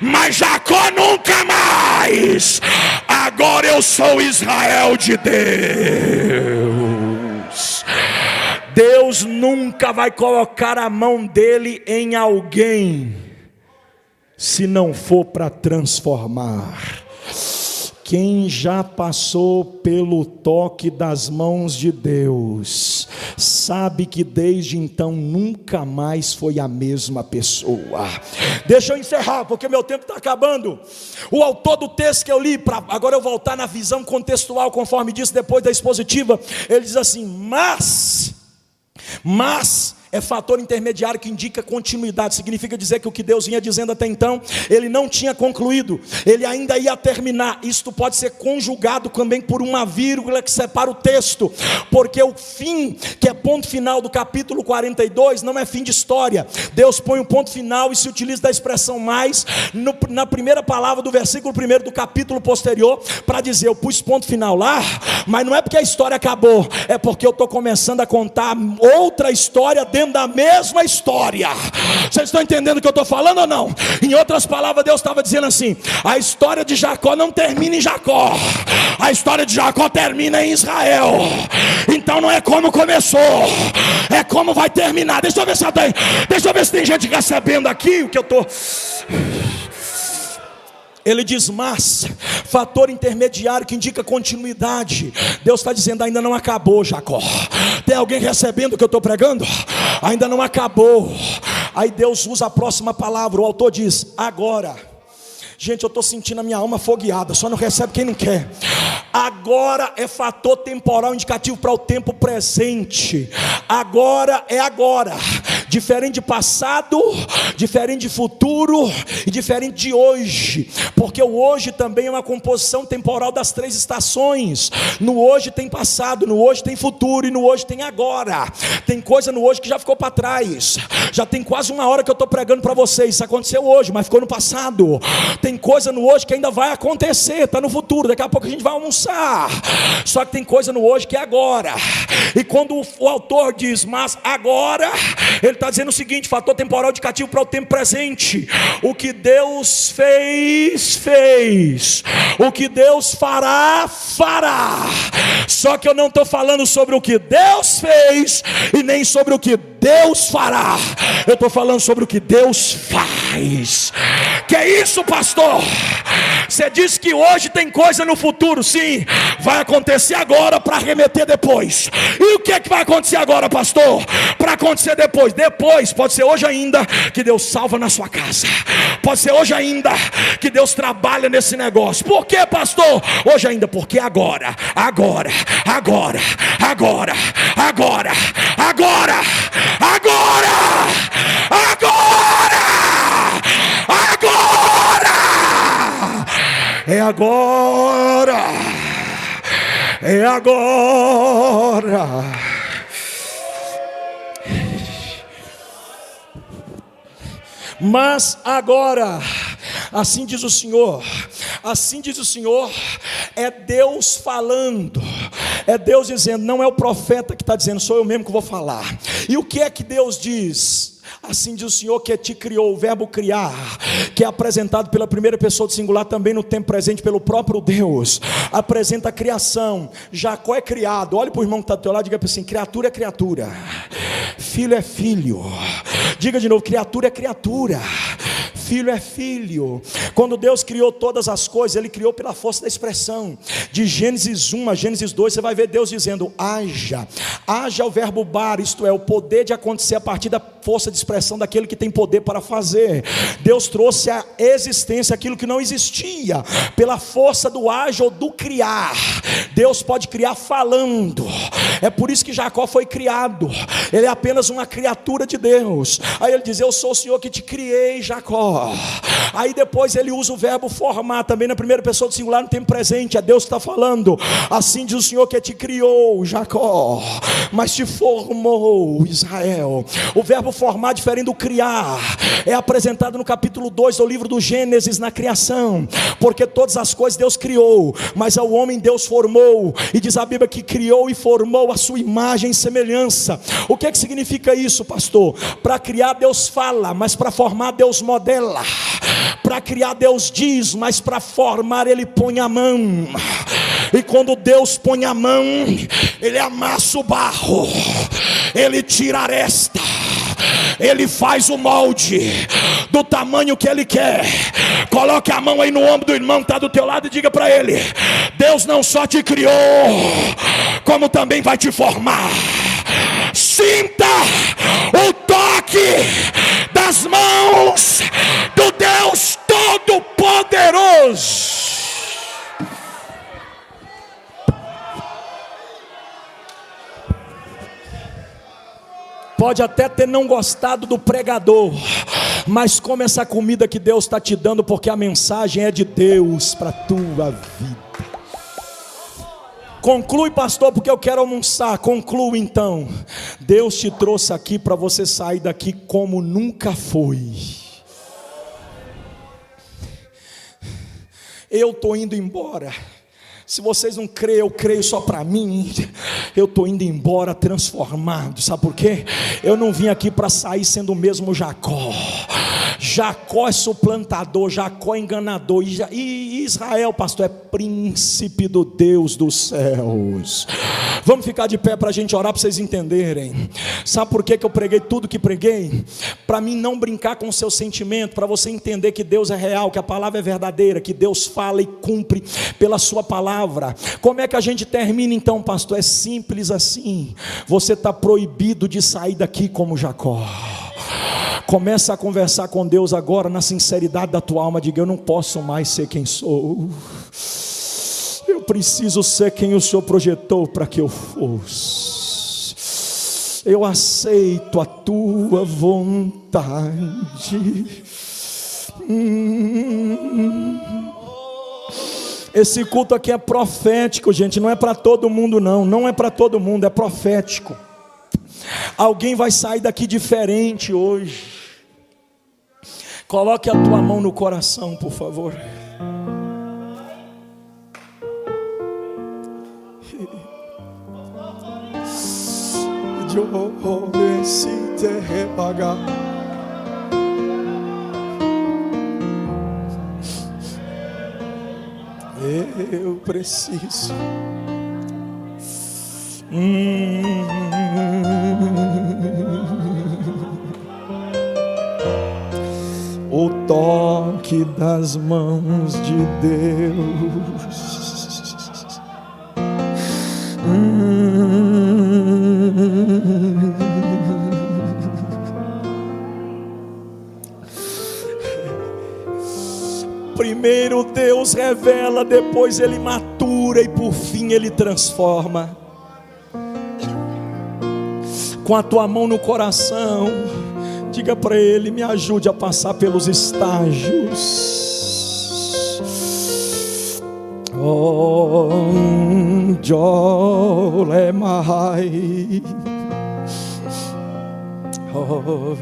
mas Jacó nunca mais. Agora eu sou Israel de Deus. Deus nunca vai colocar a mão dele em alguém se não for para transformar. Quem já passou pelo toque das mãos de Deus sabe que desde então nunca mais foi a mesma pessoa. Deixa eu encerrar, porque meu tempo está acabando. O autor do texto que eu li, agora eu voltar na visão contextual, conforme disse depois da expositiva, ele diz assim: mas é fator intermediário que indica continuidade. Significa dizer que o que Deus vinha dizendo até então, ele não tinha concluído, ele ainda ia terminar. Isto pode ser conjugado também por uma vírgula que separa o texto, porque o fim, que é ponto final do capítulo 42, não é fim de história. Deus põe um ponto final e se utiliza da expressão mais na primeira palavra do versículo 1 do capítulo posterior, para dizer: eu pus ponto final lá, mas não é porque a história acabou, é porque eu estou começando a contar outra história dentro da mesma história. Vocês estão entendendo o que eu estou falando ou não? Em outras palavras, Deus estava dizendo assim: a história de Jacó não termina em Jacó, a história de Jacó termina em Israel. Então não é como começou, é como vai terminar. Deixa eu ver se tem gente recebendo aqui o que eu estou. Ele diz: mas, fator intermediário que indica continuidade. Deus está dizendo: ainda não acabou, Jacó. Tem alguém recebendo o que eu estou pregando? Ainda não acabou. Aí Deus usa a próxima palavra. O autor diz: agora. Gente, eu estou sentindo a minha alma fogueada. Só não recebe quem não quer. Agora é fator temporal indicativo para o tempo presente. Agora é agora. Diferente de passado, diferente de futuro e diferente de hoje. Porque o hoje também é uma composição temporal das 3 estações. No hoje tem passado, no hoje tem futuro e no hoje tem agora. Tem coisa no hoje que já ficou para trás. Já tem quase 1 hora que eu estou pregando para vocês. Isso aconteceu hoje, mas ficou no passado. Tem coisa no hoje que ainda vai acontecer, está no futuro. Daqui a pouco a gente vai almoçar. Só que tem coisa no hoje que é agora. E quando o autor diz: mas agora, ele está dizendo o seguinte: fator temporal indicativo para o tempo presente. O que Deus fez. O que Deus fará. Só que eu não estou falando sobre o que Deus fez e nem sobre o que Deus fará. Eu estou falando sobre o que Deus faz. Que é isso, pastor? Você diz que hoje tem coisa no futuro. Sim, vai acontecer agora para remeter depois. E o que é que vai acontecer agora, pastor? Para acontecer depois. Depois, pode ser hoje ainda que Deus salva na sua casa. Pode ser hoje ainda que Deus trabalha nesse negócio. Por que, pastor? Hoje ainda, porque agora. É agora. Mas agora, assim diz o Senhor, é Deus falando, é Deus dizendo, não é o profeta que está dizendo, sou eu mesmo que vou falar. E o que é que Deus diz? Assim diz o Senhor que te criou, o verbo criar, que é apresentado pela primeira pessoa do singular também no tempo presente pelo próprio Deus, apresenta a criação. Jacó é criado. Olha para o irmão que está do teu lado e diga assim: criatura é criatura, filho é filho. Diga de novo: criatura é criatura, filho é filho. Quando Deus criou todas as coisas, Ele criou pela força da expressão. De Gênesis 1 a Gênesis 2, você vai ver Deus dizendo: haja. Haja é o verbo bar, isto é, o poder de acontecer a partir da força de expressão daquele que tem poder para fazer. Deus trouxe à existência aquilo que não existia, pela força do haja ou do criar. Deus pode criar falando. É por isso que Jacó foi criado. Ele é apenas uma criatura de Deus. Aí ele diz: eu sou o Senhor que te criei, Jacó. Aí depois ele usa o verbo formar, também na primeira pessoa do singular, no tempo presente. É Deus que está falando: assim diz o Senhor que te criou, Jacó, mas te formou, Israel. O verbo formar, diferente do criar, é apresentado no capítulo 2 do livro do Gênesis, na criação. Porque todas as coisas Deus criou, mas ao homem Deus formou. E diz a Bíblia que criou e formou a sua imagem e semelhança. O que significa isso, pastor? Para criar Deus fala, mas para formar Deus modela. Para criar Deus diz, mas para formar Ele põe a mão. E quando Deus põe a mão, Ele amassa o barro, Ele tira a aresta, Ele faz o molde do tamanho que Ele quer. Coloque a mão aí no ombro do irmão que está do teu lado e diga para ele: Deus não só te criou, como também vai te formar. Sinta o toque das mãos do Deus Todo-Poderoso. Pode até ter não gostado do pregador, mas come essa comida que Deus está te dando, porque a mensagem é de Deus para a tua vida. Conclui, pastor, porque eu quero almoçar. Conclui então. Deus te trouxe aqui para você sair daqui como nunca foi. Eu estou indo embora. Se vocês não creem, eu creio só para mim. Eu estou indo embora transformado. Sabe por quê? Eu não vim aqui para sair sendo o mesmo Jacó. Jacó é suplantador, Jacó é enganador. E Israel, pastor, é príncipe do Deus dos céus. Vamos ficar de pé para a gente orar, para vocês entenderem. Sabe por que eu preguei tudo que preguei? Para mim não brincar com o seu sentimento, para você entender que Deus é real, que a palavra é verdadeira, que Deus fala e cumpre pela sua palavra. Como é que a gente termina então, pastor? É simples assim. Você está proibido de sair daqui como Jacó. Começa a conversar com Deus agora na sinceridade da tua alma. Diga: eu não posso mais ser quem sou. Eu preciso ser quem o Senhor projetou para que eu fosse. Eu aceito a tua vontade. Esse culto aqui é profético, gente. Não é para todo mundo não. Não é para todo mundo, é profético. Alguém vai sair daqui diferente hoje. Coloque a tua mão no coração, por favor. Eu preciso. O toque das mãos de Deus. Primeiro Deus revela, depois Ele matura e por fim Ele transforma. Com a tua mão no coração, diga para Ele: me ajude a passar pelos estágios. Oh, Jolemai. Oh.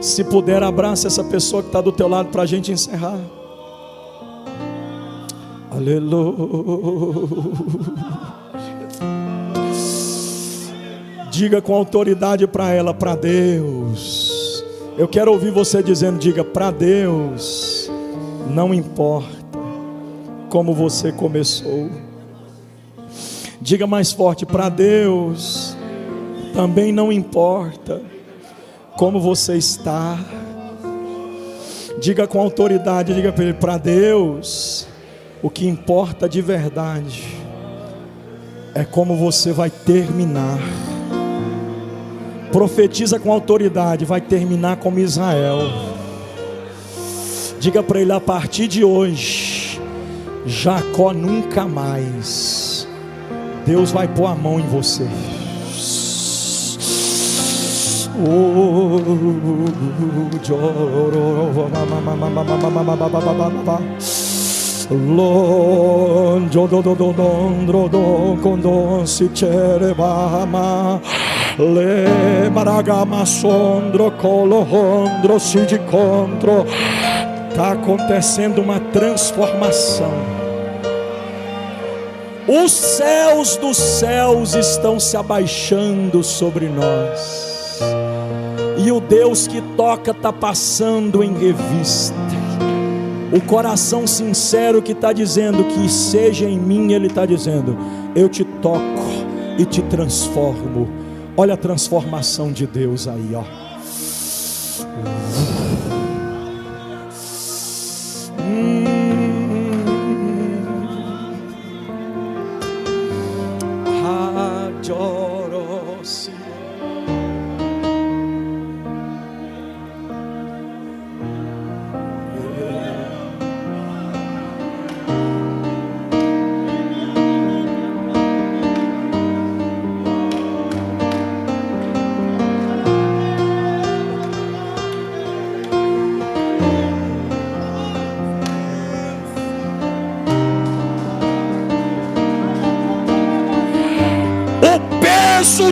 Se puder, abraça essa pessoa que está do teu lado para a gente encerrar. Aleluia. Diga com autoridade para ela: para Deus. Eu quero ouvir você dizendo: diga: para Deus não importa como você começou. Diga mais forte: para Deus também não importa como você está. Diga com autoridade, diga para ele: para Deus o que importa de verdade é como você vai terminar. Profetiza com autoridade: vai terminar como Israel. Diga para ele: a partir de hoje, Jacó nunca mais. Deus vai pôr a mão em você. Está acontecendo uma transformação. Os céus dos céus estão se abaixando sobre nós, e o Deus que toca está passando em revista. O coração sincero que está dizendo que seja em mim, ele está dizendo: eu te toco e te transformo. Olha a transformação de Deus aí, ó.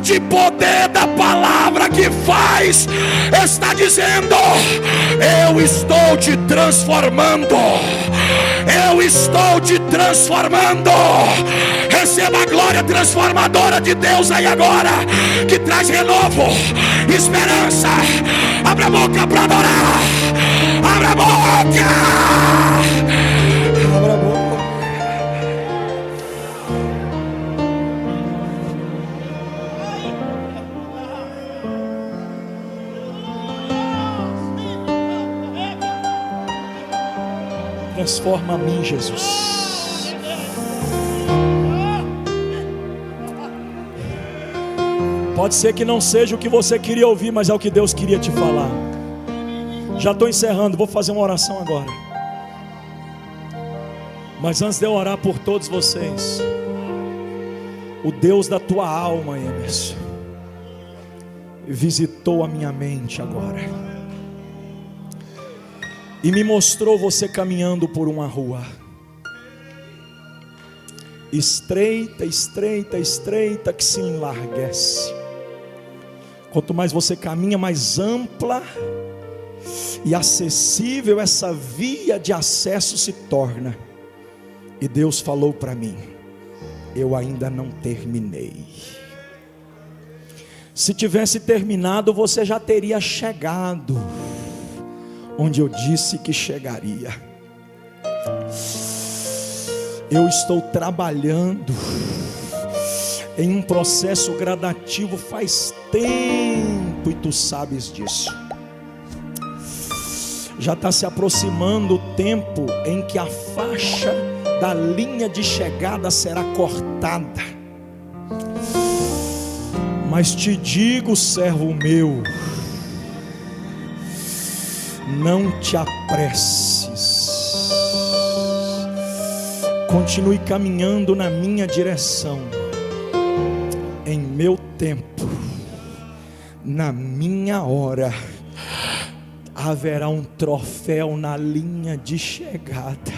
De poder da palavra que faz, está dizendo: eu estou te transformando, eu estou te transformando. Receba a glória transformadora de Deus aí agora, que traz renovo, esperança. Abra a boca para adorar, abra a boca, abra a boca. Transforma a mim, Jesus. Pode ser que não seja o que você queria ouvir, mas é o que Deus queria te falar. Já estou encerrando, vou fazer uma oração agora. Mas antes de eu orar por todos vocês, o Deus da tua alma, Emerson, visitou a minha mente agora e me mostrou você caminhando por uma rua estreita, estreita, estreita, que se enlarguece. Quanto mais você caminha, mais ampla e acessível essa via de acesso se torna. E Deus falou para mim: eu ainda não terminei. Se tivesse terminado, você já teria chegado onde eu disse que chegaria. Eu estou trabalhando em um processo gradativo faz tempo, e tu sabes disso. Já está se aproximando o tempo em que a faixa da linha de chegada será cortada. Mas te digo, servo meu, não te apresses. Continue caminhando na minha direção. Em meu tempo, na minha hora, haverá um troféu na linha de chegada,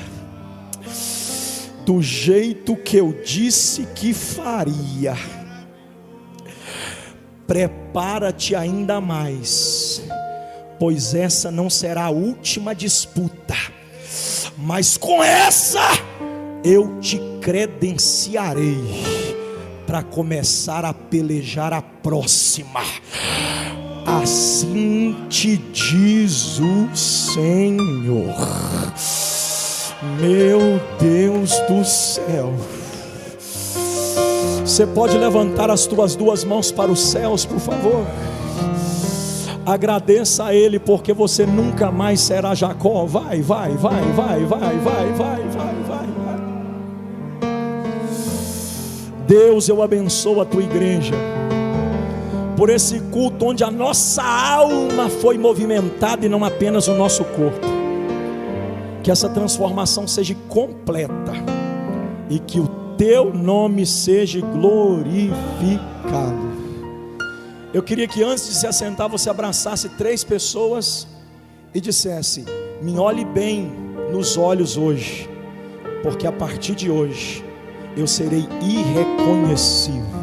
do jeito que eu disse que faria. Prepara-te ainda mais, pois essa não será a última disputa, mas com essa eu te credenciarei para começar a pelejar a próxima. Assim te diz o Senhor. Meu Deus do céu, Você pode levantar as tuas duas mãos para os céus, por favor. Agradeça a Ele, porque você nunca mais será Jacó. Vai. Deus, eu abençoo a tua igreja por esse culto onde a nossa alma foi movimentada e não apenas o nosso corpo. Que essa transformação seja completa e que o teu nome seja glorificado. Eu queria que antes de se assentar você abraçasse 3 pessoas e dissesse: me olhe bem nos olhos hoje, porque a partir de hoje eu serei irreconhecível.